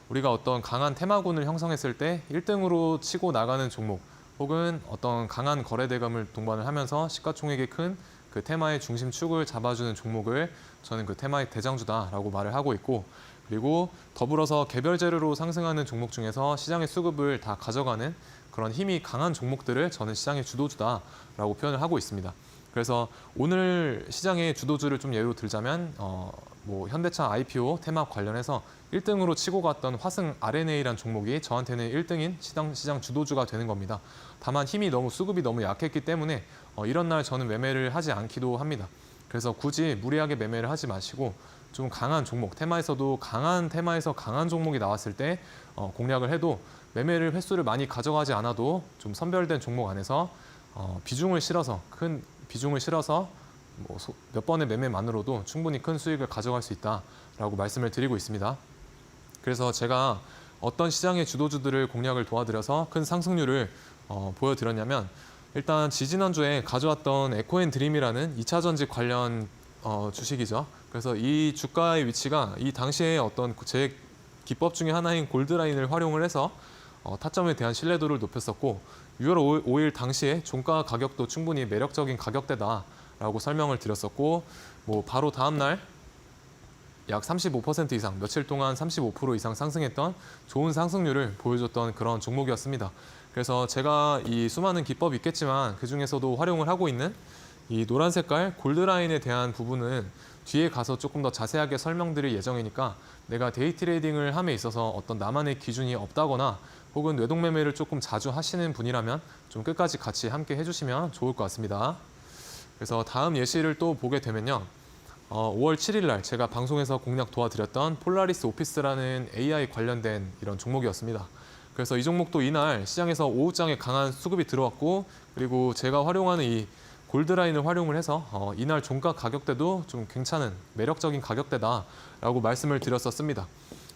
우리가 어떤 강한 테마군을 형성했을 때 1등으로 치고 나가는 종목 혹은 어떤 강한 거래대금을 동반을 하면서 시가총액이 큰 그 테마의 중심축을 잡아주는 종목을 저는 그 테마의 대장주다라고 말을 하고 있고, 그리고 더불어서 개별 재료로 상승하는 종목 중에서 시장의 수급을 다 가져가는 그런 힘이 강한 종목들을 저는 시장의 주도주다라고 표현을 하고 있습니다. 그래서 오늘 시장의 주도주를 좀 예로 들자면 현대차 IPO 테마 관련해서 1등으로 치고 갔던 화승 RNA라는 종목이 저한테는 1등인 시장 주도주가 되는 겁니다. 다만 힘이 수급이 너무 약했기 때문에 이런 날 저는 매매를 하지 않기도 합니다. 그래서 굳이 무리하게 매매를 하지 마시고 좀 강한 종목, 테마에서도 강한 테마에서 강한 종목이 나왔을 때 공략을 해도 매매를 횟수를 많이 가져가지 않아도 좀 선별된 종목 안에서 큰 비중을 실어서 몇 번의 매매만으로도 충분히 큰 수익을 가져갈 수 있다라고 말씀을 드리고 있습니다. 그래서 제가 어떤 시장의 주도주들을 공략을 도와드려서 큰 상승률을 보여드렸냐면 일단 지지난주에 가져왔던 에코앤드림이라는 2차 전지 관련 주식이죠. 그래서 이 주가의 위치가 이 당시에 어떤 제 기법 중에 하나인 골드라인을 활용을 해서 타점에 대한 신뢰도를 높였었고 6월 5일 당시에 종가 가격도 충분히 매력적인 가격대다라고 설명을 드렸었고 바로 다음 날 약 35% 이상, 며칠 동안 35% 이상 상승했던 좋은 상승률을 보여줬던 그런 종목이었습니다. 그래서 제가 이 수많은 기법이 있겠지만 그중에서도 활용을 하고 있는 이 노란 색깔 골드라인에 대한 부분은 뒤에 가서 조금 더 자세하게 설명드릴 예정이니까 내가 데이 트레이딩을 함에 있어서 어떤 나만의 기준이 없다거나 혹은 뇌동매매를 조금 자주 하시는 분이라면 좀 끝까지 같이 함께 해주시면 좋을 것 같습니다. 그래서 다음 예시를 또 보게 되면요. 5월 7일 날 제가 방송에서 공략 도와드렸던 폴라리스 오피스라는 AI 관련된 이런 종목이었습니다. 그래서 이 종목도 이날 시장에서 오후장에 강한 수급이 들어왔고 그리고 제가 활용하는 이 골드라인을 활용을 해서 이날 종가 가격대도 좀 괜찮은 매력적인 가격대다라고 말씀을 드렸었습니다.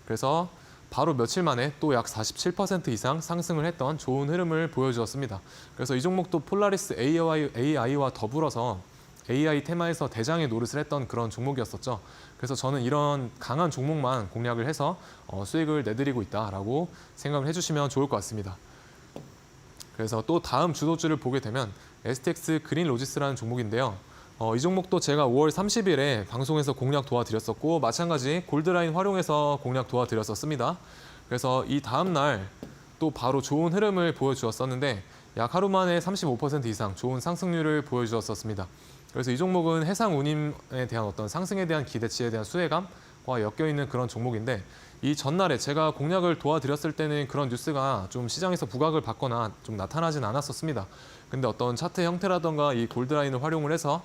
그래서 바로 며칠 만에 또 약 47% 이상 상승을 했던 좋은 흐름을 보여주었습니다. 그래서 이 종목도 폴라리스 AI와 더불어서 AI 테마에서 대장의 노릇을 했던 그런 종목이었었죠. 그래서 저는 이런 강한 종목만 공략을 해서 수익을 내드리고 있다라고 생각을 해주시면 좋을 것 같습니다. 그래서 또 다음 주도주를 보게 되면 STX 그린 로지스라는 종목인데요. 이 종목도 제가 5월 30일에 방송에서 공략 도와드렸었고 마찬가지 골드라인 활용해서 공략 도와드렸었습니다. 그래서 이 다음 날 또 바로 좋은 흐름을 보여주었었는데 약 하루 만에 35% 이상 좋은 상승률을 보여주었었습니다. 그래서 이 종목은 해상 운임에 대한 어떤 상승에 대한 기대치에 대한 수혜감과 엮여 있는 그런 종목인데 이 전날에 제가 공략을 도와드렸을 때는 그런 뉴스가 좀 시장에서 부각을 받거나 좀 나타나진 않았었습니다. 근데 어떤 차트 형태라던가 이 골드라인을 활용을 해서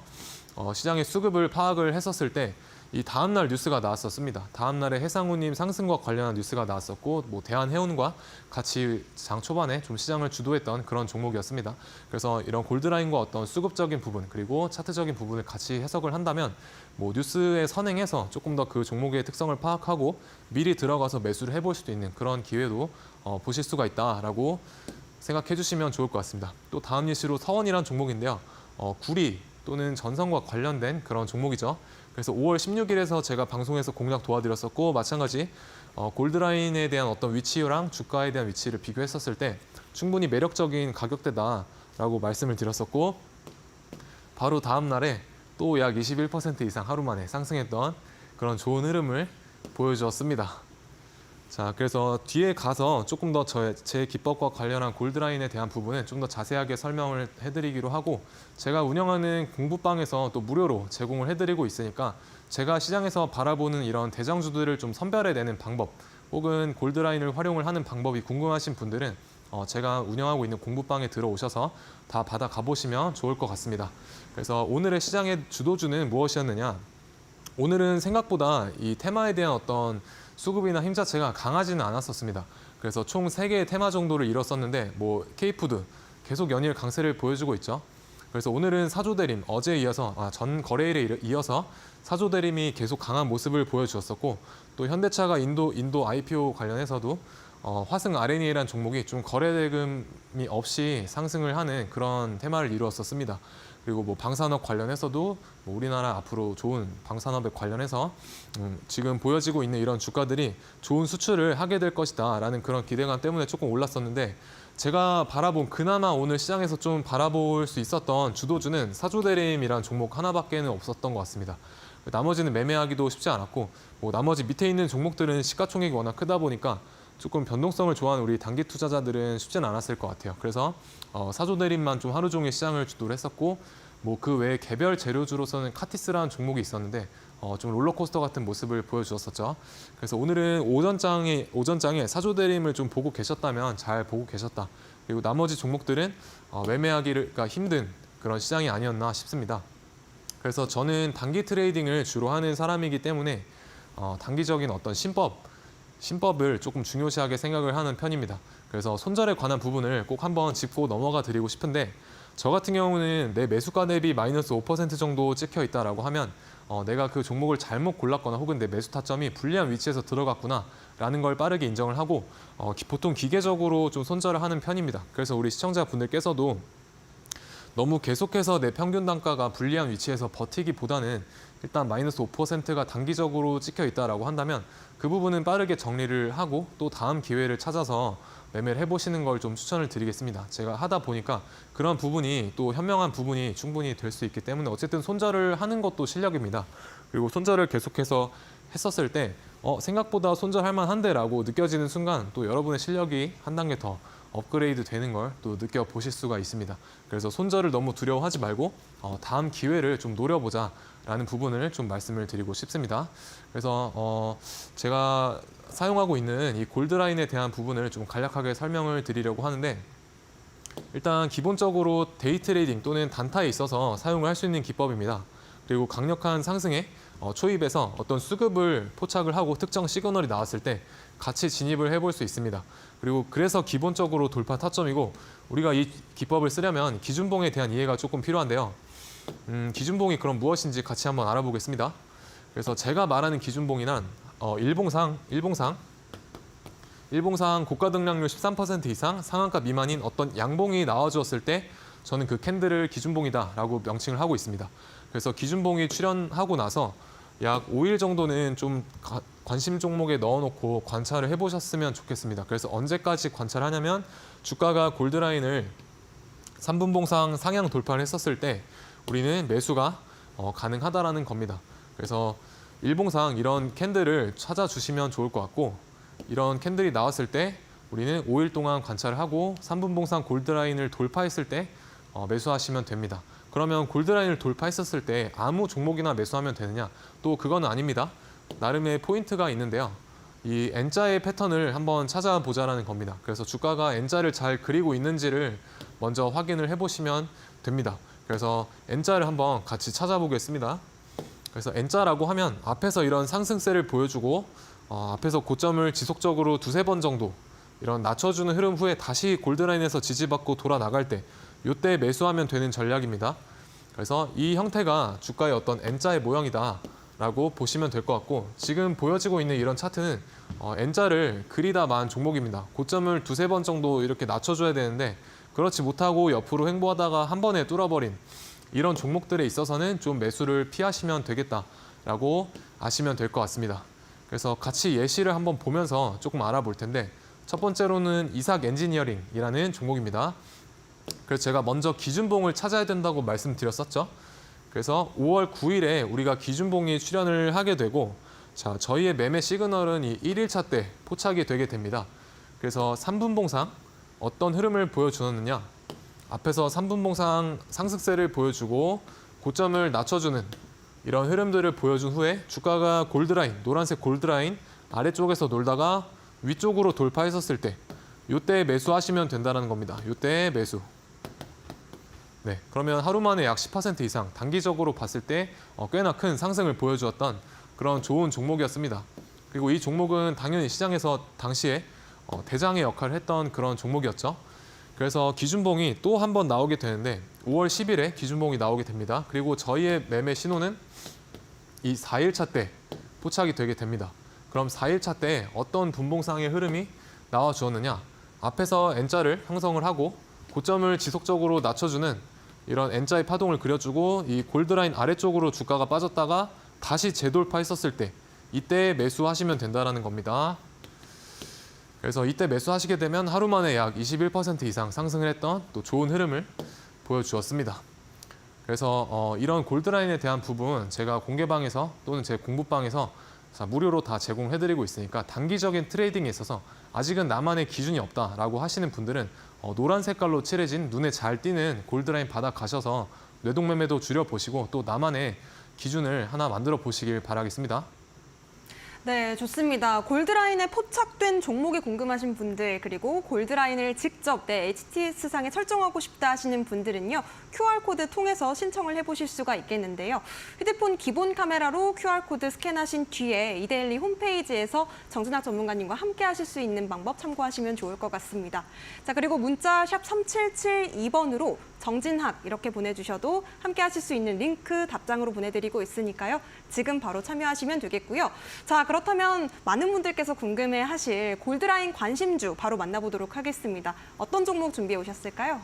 시장의 수급을 파악을 했었을 때 이 다음날 뉴스가 나왔었습니다. 다음날에 해상운임 상승과 관련한 뉴스가 나왔었고 뭐 대한해운과 같이 장 초반에 좀 시장을 주도했던 그런 종목이었습니다. 그래서 이런 골드라인과 어떤 수급적인 부분 그리고 차트적인 부분을 같이 해석을 한다면 뭐 뉴스에 선행해서 조금 더 그 종목의 특성을 파악하고 미리 들어가서 매수를 해볼 수도 있는 그런 기회도 보실 수가 있다라고 생각해 주시면 좋을 것 같습니다. 또 다음 뉴스로 서원이라는 종목인데요. 구리 또는 전선과 관련된 그런 종목이죠. 그래서 5월 16일에서 제가 방송에서 공략 도와드렸었고 마찬가지 골드라인에 대한 어떤 위치랑 주가에 대한 위치를 비교했었을 때 충분히 매력적인 가격대다라고 말씀을 드렸었고 바로 다음 날에 또 약 21% 이상 하루 만에 상승했던 그런 좋은 흐름을 보여주었습니다. 자, 그래서 뒤에 가서 조금 더 제 기법과 관련한 골드라인에 대한 부분은 좀 더 자세하게 설명을 해드리기로 하고 제가 운영하는 공부방에서 또 무료로 제공을 해드리고 있으니까 제가 시장에서 바라보는 이런 대장주들을 좀 선별해내는 방법 혹은 골드라인을 활용을 하는 방법이 궁금하신 분들은 제가 운영하고 있는 공부방에 들어오셔서 다 받아 가보시면 좋을 것 같습니다. 그래서 오늘의 시장의 주도주는 무엇이었느냐? 오늘은 생각보다 이 테마에 대한 어떤 수급이나 힘 자체가 강하지는 않았었습니다. 그래서 총 3개의 테마 정도를 이뤘었는데 뭐 K푸드 계속 연일 강세를 보여주고 있죠. 그래서 오늘은 사조대림 어제에 이어서 전 거래일에 이어서 사조대림이 계속 강한 모습을 보여주었었고 또 현대차가 인도 IPO 관련해서도 화승 RNA라는 종목이 좀 거래 대금이 없이 상승을 하는 그런 테마를 이루었었습니다. 그리고 뭐 방산업 관련해서도 뭐 우리나라 앞으로 좋은 방산업에 관련해서 지금 보여지고 있는 이런 주가들이 좋은 수출을 하게 될 것이다라는 그런 기대감 때문에 조금 올랐었는데 제가 바라본 그나마 오늘 시장에서 좀 바라볼 수 있었던 주도주는 사조대림이라는 종목 하나밖에는 없었던 것 같습니다. 나머지는 매매하기도 쉽지 않았고 뭐 나머지 밑에 있는 종목들은 시가총액이 워낙 크다 보니까 조금 변동성을 좋아하는 우리 단기 투자자들은 쉽지는 않았을 것 같아요. 그래서 사조대림만 좀 하루 종일 시장을 주도를 했었고 뭐 그 외에 개별 재료주로서는 카티스라는 종목이 있었는데 좀 롤러코스터 같은 모습을 보여주었었죠. 그래서 오늘은 오전장에 사조대림을 좀 보고 계셨다면 잘 보고 계셨다. 그리고 나머지 종목들은 매매하기가 힘든 그런 시장이 아니었나 싶습니다. 그래서 저는 단기 트레이딩을 주로 하는 사람이기 때문에 단기적인 어떤 신법을 조금 중요시하게 생각을 하는 편입니다. 그래서 손절에 관한 부분을 꼭 한번 짚고 넘어가 드리고 싶은데 저 같은 경우는 내 매수가 대비 마이너스 5% 정도 찍혀 있다라고 하면 내가 그 종목을 잘못 골랐거나 혹은 내 매수 타점이 불리한 위치에서 들어갔구나 라는 걸 빠르게 인정을 하고 보통 기계적으로 좀 손절을 하는 편입니다. 그래서 우리 시청자분들께서도 너무 계속해서 내 평균 단가가 불리한 위치에서 버티기보다는 일단 마이너스 5%가 단기적으로 찍혀 있다라고 한다면 그 부분은 빠르게 정리를 하고 또 다음 기회를 찾아서 매매를 해보시는 걸 좀 추천을 드리겠습니다. 제가 하다 보니까 그런 부분이 또 현명한 부분이 충분히 될 수 있기 때문에 어쨌든 손절을 하는 것도 실력입니다. 그리고 손절을 계속해서 했었을 때 생각보다 손절할 만한데 라고 느껴지는 순간 또 여러분의 실력이 한 단계 더 업그레이드 되는 걸 또 느껴보실 수가 있습니다. 그래서 손절을 너무 두려워하지 말고 다음 기회를 좀 노려보자 라는 부분을 좀 말씀을 드리고 싶습니다. 그래서 제가 사용하고 있는 이 골드라인에 대한 부분을 좀 간략하게 설명을 드리려고 하는데 일단 기본적으로 데이 트레이딩 또는 단타에 있어서 사용을 할 수 있는 기법입니다. 그리고 강력한 상승에 초입에서 어떤 수급을 포착을 하고 특정 시그널이 나왔을 때 같이 진입을 해볼 수 있습니다. 그리고 그래서 기본적으로 돌파 타점이고 우리가 이 기법을 쓰려면 기준봉에 대한 이해가 조금 필요한데요. 기준봉이 그럼 무엇인지 같이 한번 알아보겠습니다. 그래서 제가 말하는 기준봉이란 일봉상 일봉상 고가 등락률 13% 이상 상한가 미만인 어떤 양봉이 나와주었을 때 저는 그 캔들을 기준봉이다라고 명칭을 하고 있습니다. 그래서 기준봉이 출현하고 나서 약 5일 정도는 좀 관심 종목에 넣어놓고 관찰을 해보셨으면 좋겠습니다. 그래서 언제까지 관찰하냐면 주가가 골드라인을 3분봉상 상향 돌파를 했었을 때 우리는 매수가 가능하다라는 겁니다. 그래서 일봉상 이런 캔들을 찾아주시면 좋을 것 같고 이런 캔들이 나왔을 때 우리는 5일 동안 관찰을 하고 3분봉상 골드라인을 돌파했을 때 매수하시면 됩니다. 그러면 골드라인을 돌파했었을 때 아무 종목이나 매수하면 되느냐? 또 그건 아닙니다. 나름의 포인트가 있는데요. 이 N자의 패턴을 한번 찾아보자라는 겁니다. 그래서 주가가 N자를 잘 그리고 있는지를 먼저 확인을 해보시면 됩니다. 그래서 N자를 한번 같이 찾아보겠습니다. 그래서 N자라고 하면 앞에서 이런 상승세를 보여주고 앞에서 고점을 지속적으로 두세 번 정도 이런 낮춰주는 흐름 후에 다시 골드라인에서 지지받고 돌아 나갈 때 이때 매수하면 되는 전략입니다. 그래서 이 형태가 주가의 어떤 N자의 모형이다라고 보시면 될 것 같고 지금 보여지고 있는 이런 차트는 N자를 그리다 만 종목입니다. 고점을 두세 번 정도 이렇게 낮춰줘야 되는데 그렇지 못하고 옆으로 횡보하다가 한 번에 뚫어버린 이런 종목들에 있어서는 좀 매수를 피하시면 되겠다라고 아시면 될 것 같습니다. 그래서 같이 예시를 한번 보면서 조금 알아볼 텐데 첫 번째로는 이삭 엔지니어링이라는 종목입니다. 그래서 제가 먼저 기준봉을 찾아야 된다고 말씀드렸었죠. 그래서 5월 9일에 우리가 기준봉이 출현을 하게 되고 자, 저희의 매매 시그널은 이 1일차 때 포착이 되게 됩니다. 그래서 3분봉상 어떤 흐름을 보여주었느냐. 앞에서 3분봉상 상승세를 보여주고 고점을 낮춰주는 이런 흐름들을 보여준 후에 주가가 골드라인, 노란색 골드라인 아래쪽에서 놀다가 위쪽으로 돌파했었을 때 이때 매수하시면 된다는 겁니다. 이때 매수. 네, 그러면 하루 만에 약 10% 이상 단기적으로 봤을 때 꽤나 큰 상승을 보여주었던 그런 좋은 종목이었습니다. 그리고 이 종목은 당연히 시장에서 당시에 대장의 역할을 했던 그런 종목이었죠. 그래서 기준봉이 또 한 번 나오게 되는데 5월 10일에 기준봉이 나오게 됩니다. 그리고 저희의 매매 신호는 이 4일차 때 포착이 되게 됩니다. 그럼 4일차 때 어떤 분봉상의 흐름이 나와 주었느냐. 앞에서 N자를 형성을 하고 고점을 지속적으로 낮춰주는 이런 N자의 파동을 그려주고 이 골드라인 아래쪽으로 주가가 빠졌다가 다시 재돌파했었을 때 이때 매수하시면 된다는 겁니다. 그래서 이때 매수하시게 되면 하루 만에 약 21% 이상 상승을 했던 또 좋은 흐름을 보여주었습니다. 그래서 이런 골드라인에 대한 부분 제가 공개방에서 또는 제 공부방에서 무료로 다 제공해드리고 있으니까 단기적인 트레이딩에 있어서 아직은 나만의 기준이 없다라고 하시는 분들은 노란 색깔로 칠해진 눈에 잘 띄는 골드라인 바닥 가셔서 뇌동매매도 줄여보시고 또 나만의 기준을 하나 만들어 보시길 바라겠습니다. 네, 좋습니다. 골드라인에 포착된 종목이 궁금하신 분들 그리고 골드라인을 직접 내 HTS상에 설정하고 싶다 하시는 분들은요. QR코드 통해서 신청을 해보실 수가 있겠는데요. 휴대폰 기본 카메라로 QR코드 스캔하신 뒤에 이데일리 홈페이지에서 정준학 전문가님과 함께 하실 수 있는 방법 참고하시면 좋을 것 같습니다. 자, 그리고 문자 샵 3772번으로 정진학 이렇게 보내주셔도 함께 하실 수 있는 링크 답장으로 보내드리고 있으니까요. 지금 바로 참여하시면 되겠고요. 자, 그렇다면 많은 분들께서 궁금해하실 골드라인 관심주 바로 만나보도록 하겠습니다. 어떤 종목 준비해 오셨을까요?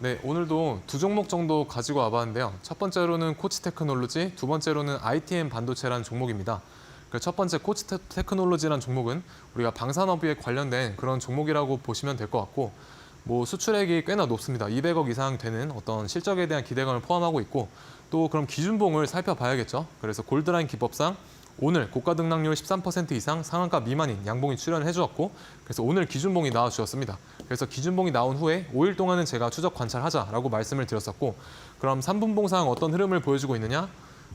네, 오늘도 두 종목 정도 가지고 와봤는데요. 첫 번째로는 코치 테크놀로지, 두 번째로는 ITM 반도체라는 종목입니다. 첫 번째 코치 테크놀로지라는 종목은 우리가 방산업에 관련된 그런 종목이라고 보시면 될 것 같고 수출액이 꽤나 높습니다. 200억 이상 되는 어떤 실적에 대한 기대감을 포함하고 있고 또 그럼 기준봉을 살펴봐야겠죠. 그래서 골드라인 기법상 오늘 고가 등락률 13% 이상 상한가 미만인 양봉이 출현을 해주었고 그래서 오늘 기준봉이 나와주었습니다. 그래서 기준봉이 나온 후에 5일 동안은 제가 추적 관찰하자라고 말씀을 드렸었고 그럼 3분봉상 어떤 흐름을 보여주고 있느냐?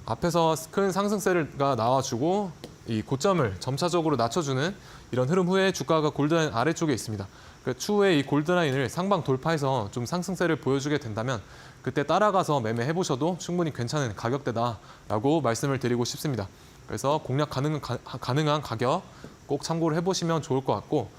앞에서 큰 상승세가 나와주고 이 고점을 점차적으로 낮춰주는 이런 흐름 후에 주가가 골드라인 아래쪽에 있습니다. 추후에 이 골드라인을 상방 돌파해서 좀 상승세를 보여주게 된다면 그때 따라가서 매매해보셔도 충분히 괜찮은 가격대다라고 말씀을 드리고 싶습니다. 그래서 공략 가능한 가격 꼭 참고를 해보시면 좋을 것 같고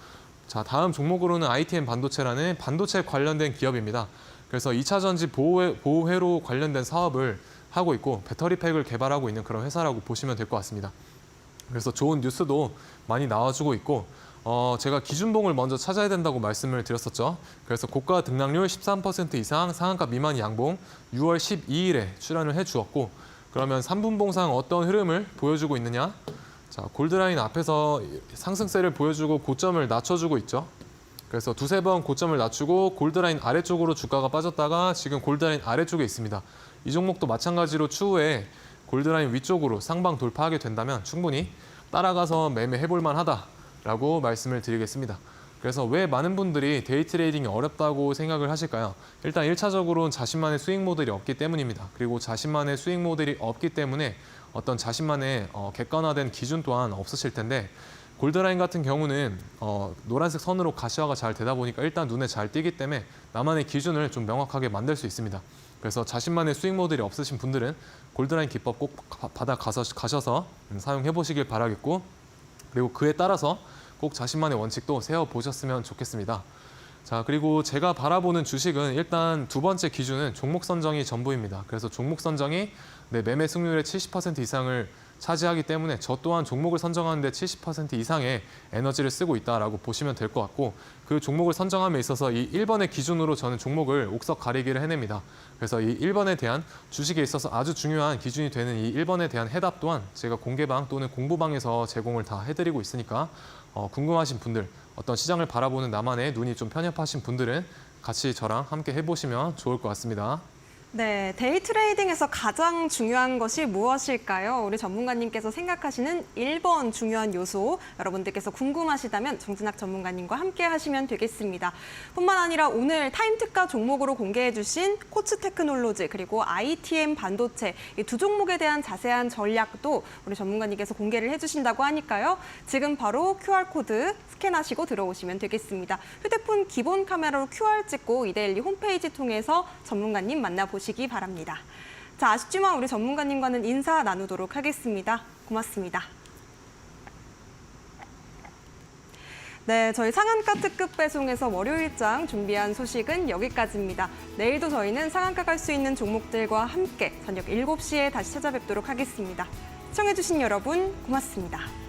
자, 다음 종목으로는 ITM 반도체라는 반도체 관련된 기업입니다. 그래서 2차 전지 보호회로 관련된 사업을 하고 있고 배터리팩을 개발하고 있는 그런 회사라고 보시면 될 것 같습니다. 그래서 좋은 뉴스도 많이 나와주고 있고 제가 기준봉을 먼저 찾아야 된다고 말씀을 드렸었죠. 그래서 고가 등락률 13% 이상 상한가 미만 양봉 6월 12일에 출현을 해주었고, 그러면 3분봉상 어떤 흐름을 보여주고 있느냐? 자, 골드라인 앞에서 상승세를 보여주고 고점을 낮춰주고 있죠. 그래서 두세 번 고점을 낮추고 골드라인 아래쪽으로 주가가 빠졌다가 지금 골드라인 아래쪽에 있습니다. 이 종목도 마찬가지로 추후에 골드라인 위쪽으로 상방 돌파하게 된다면 충분히 따라가서 매매해볼 만하다라고 말씀을 드리겠습니다. 그래서 왜 많은 분들이 데이 트레이딩이 어렵다고 생각을 하실까요? 일단 1차적으로는 자신만의 스윙 모델이 없기 때문입니다. 그리고 자신만의 스윙 모델이 없기 때문에 어떤 자신만의 객관화된 기준 또한 없으실 텐데, 골드라인 같은 경우는 노란색 선으로 가시화가 잘 되다 보니까 일단 눈에 잘 띄기 때문에 나만의 기준을 좀 명확하게 만들 수 있습니다. 그래서 자신만의 스윙 모델이 없으신 분들은 골드라인 기법 꼭 받아 가셔서 사용해 보시길 바라겠고, 그리고 그에 따라서 꼭 자신만의 원칙도 세워보셨으면 좋겠습니다. 자, 그리고 제가 바라보는 주식은 일단 두 번째 기준은 종목 선정이 전부입니다. 그래서 종목 선정이 내 매매 승률의 70% 이상을 차지하기 때문에 저 또한 종목을 선정하는데 70% 이상의 에너지를 쓰고 있다라고 보시면 될 것 같고, 그 종목을 선정함에 있어서 이 1번의 기준으로 저는 종목을 옥석 가리기를 해냅니다. 그래서 이 1번에 대한 주식에 있어서 아주 중요한 기준이 되는 이 1번에 대한 해답 또한 제가 공개방 또는 공부방에서 제공을 다 해드리고 있으니까 궁금하신 분들, 어떤 시장을 바라보는 나만의 눈이 좀 편협하신 분들은 같이 저랑 함께 해보시면 좋을 것 같습니다. 네, 데이 트레이딩에서 가장 중요한 것이 무엇일까요? 우리 전문가님께서 생각하시는 1번 중요한 요소, 여러분들께서 궁금하시다면 정진학 전문가님과 함께 하시면 되겠습니다. 뿐만 아니라 오늘 타임특가 종목으로 공개해 주신 코츠 테크놀로지 그리고 ITM 반도체 이 두 종목에 대한 자세한 전략도 우리 전문가님께서 공개를 해주신다고 하니까요. 지금 바로 QR코드 스캔하시고 들어오시면 되겠습니다. 휴대폰 기본 카메라로 QR 찍고 이데일리 홈페이지 통해서 전문가님 만나보시기 바랍니다. 자, 아쉽지만 우리 전문가님과는 인사 나누도록 하겠습니다. 고맙습니다. 네, 저희 상한가 특급 배송에서 월요일장 준비한 소식은 여기까지입니다. 내일도 저희는 상한가 갈 수 있는 종목들과 함께 저녁 7시에 다시 찾아뵙도록 하겠습니다. 시청해주신 여러분 고맙습니다.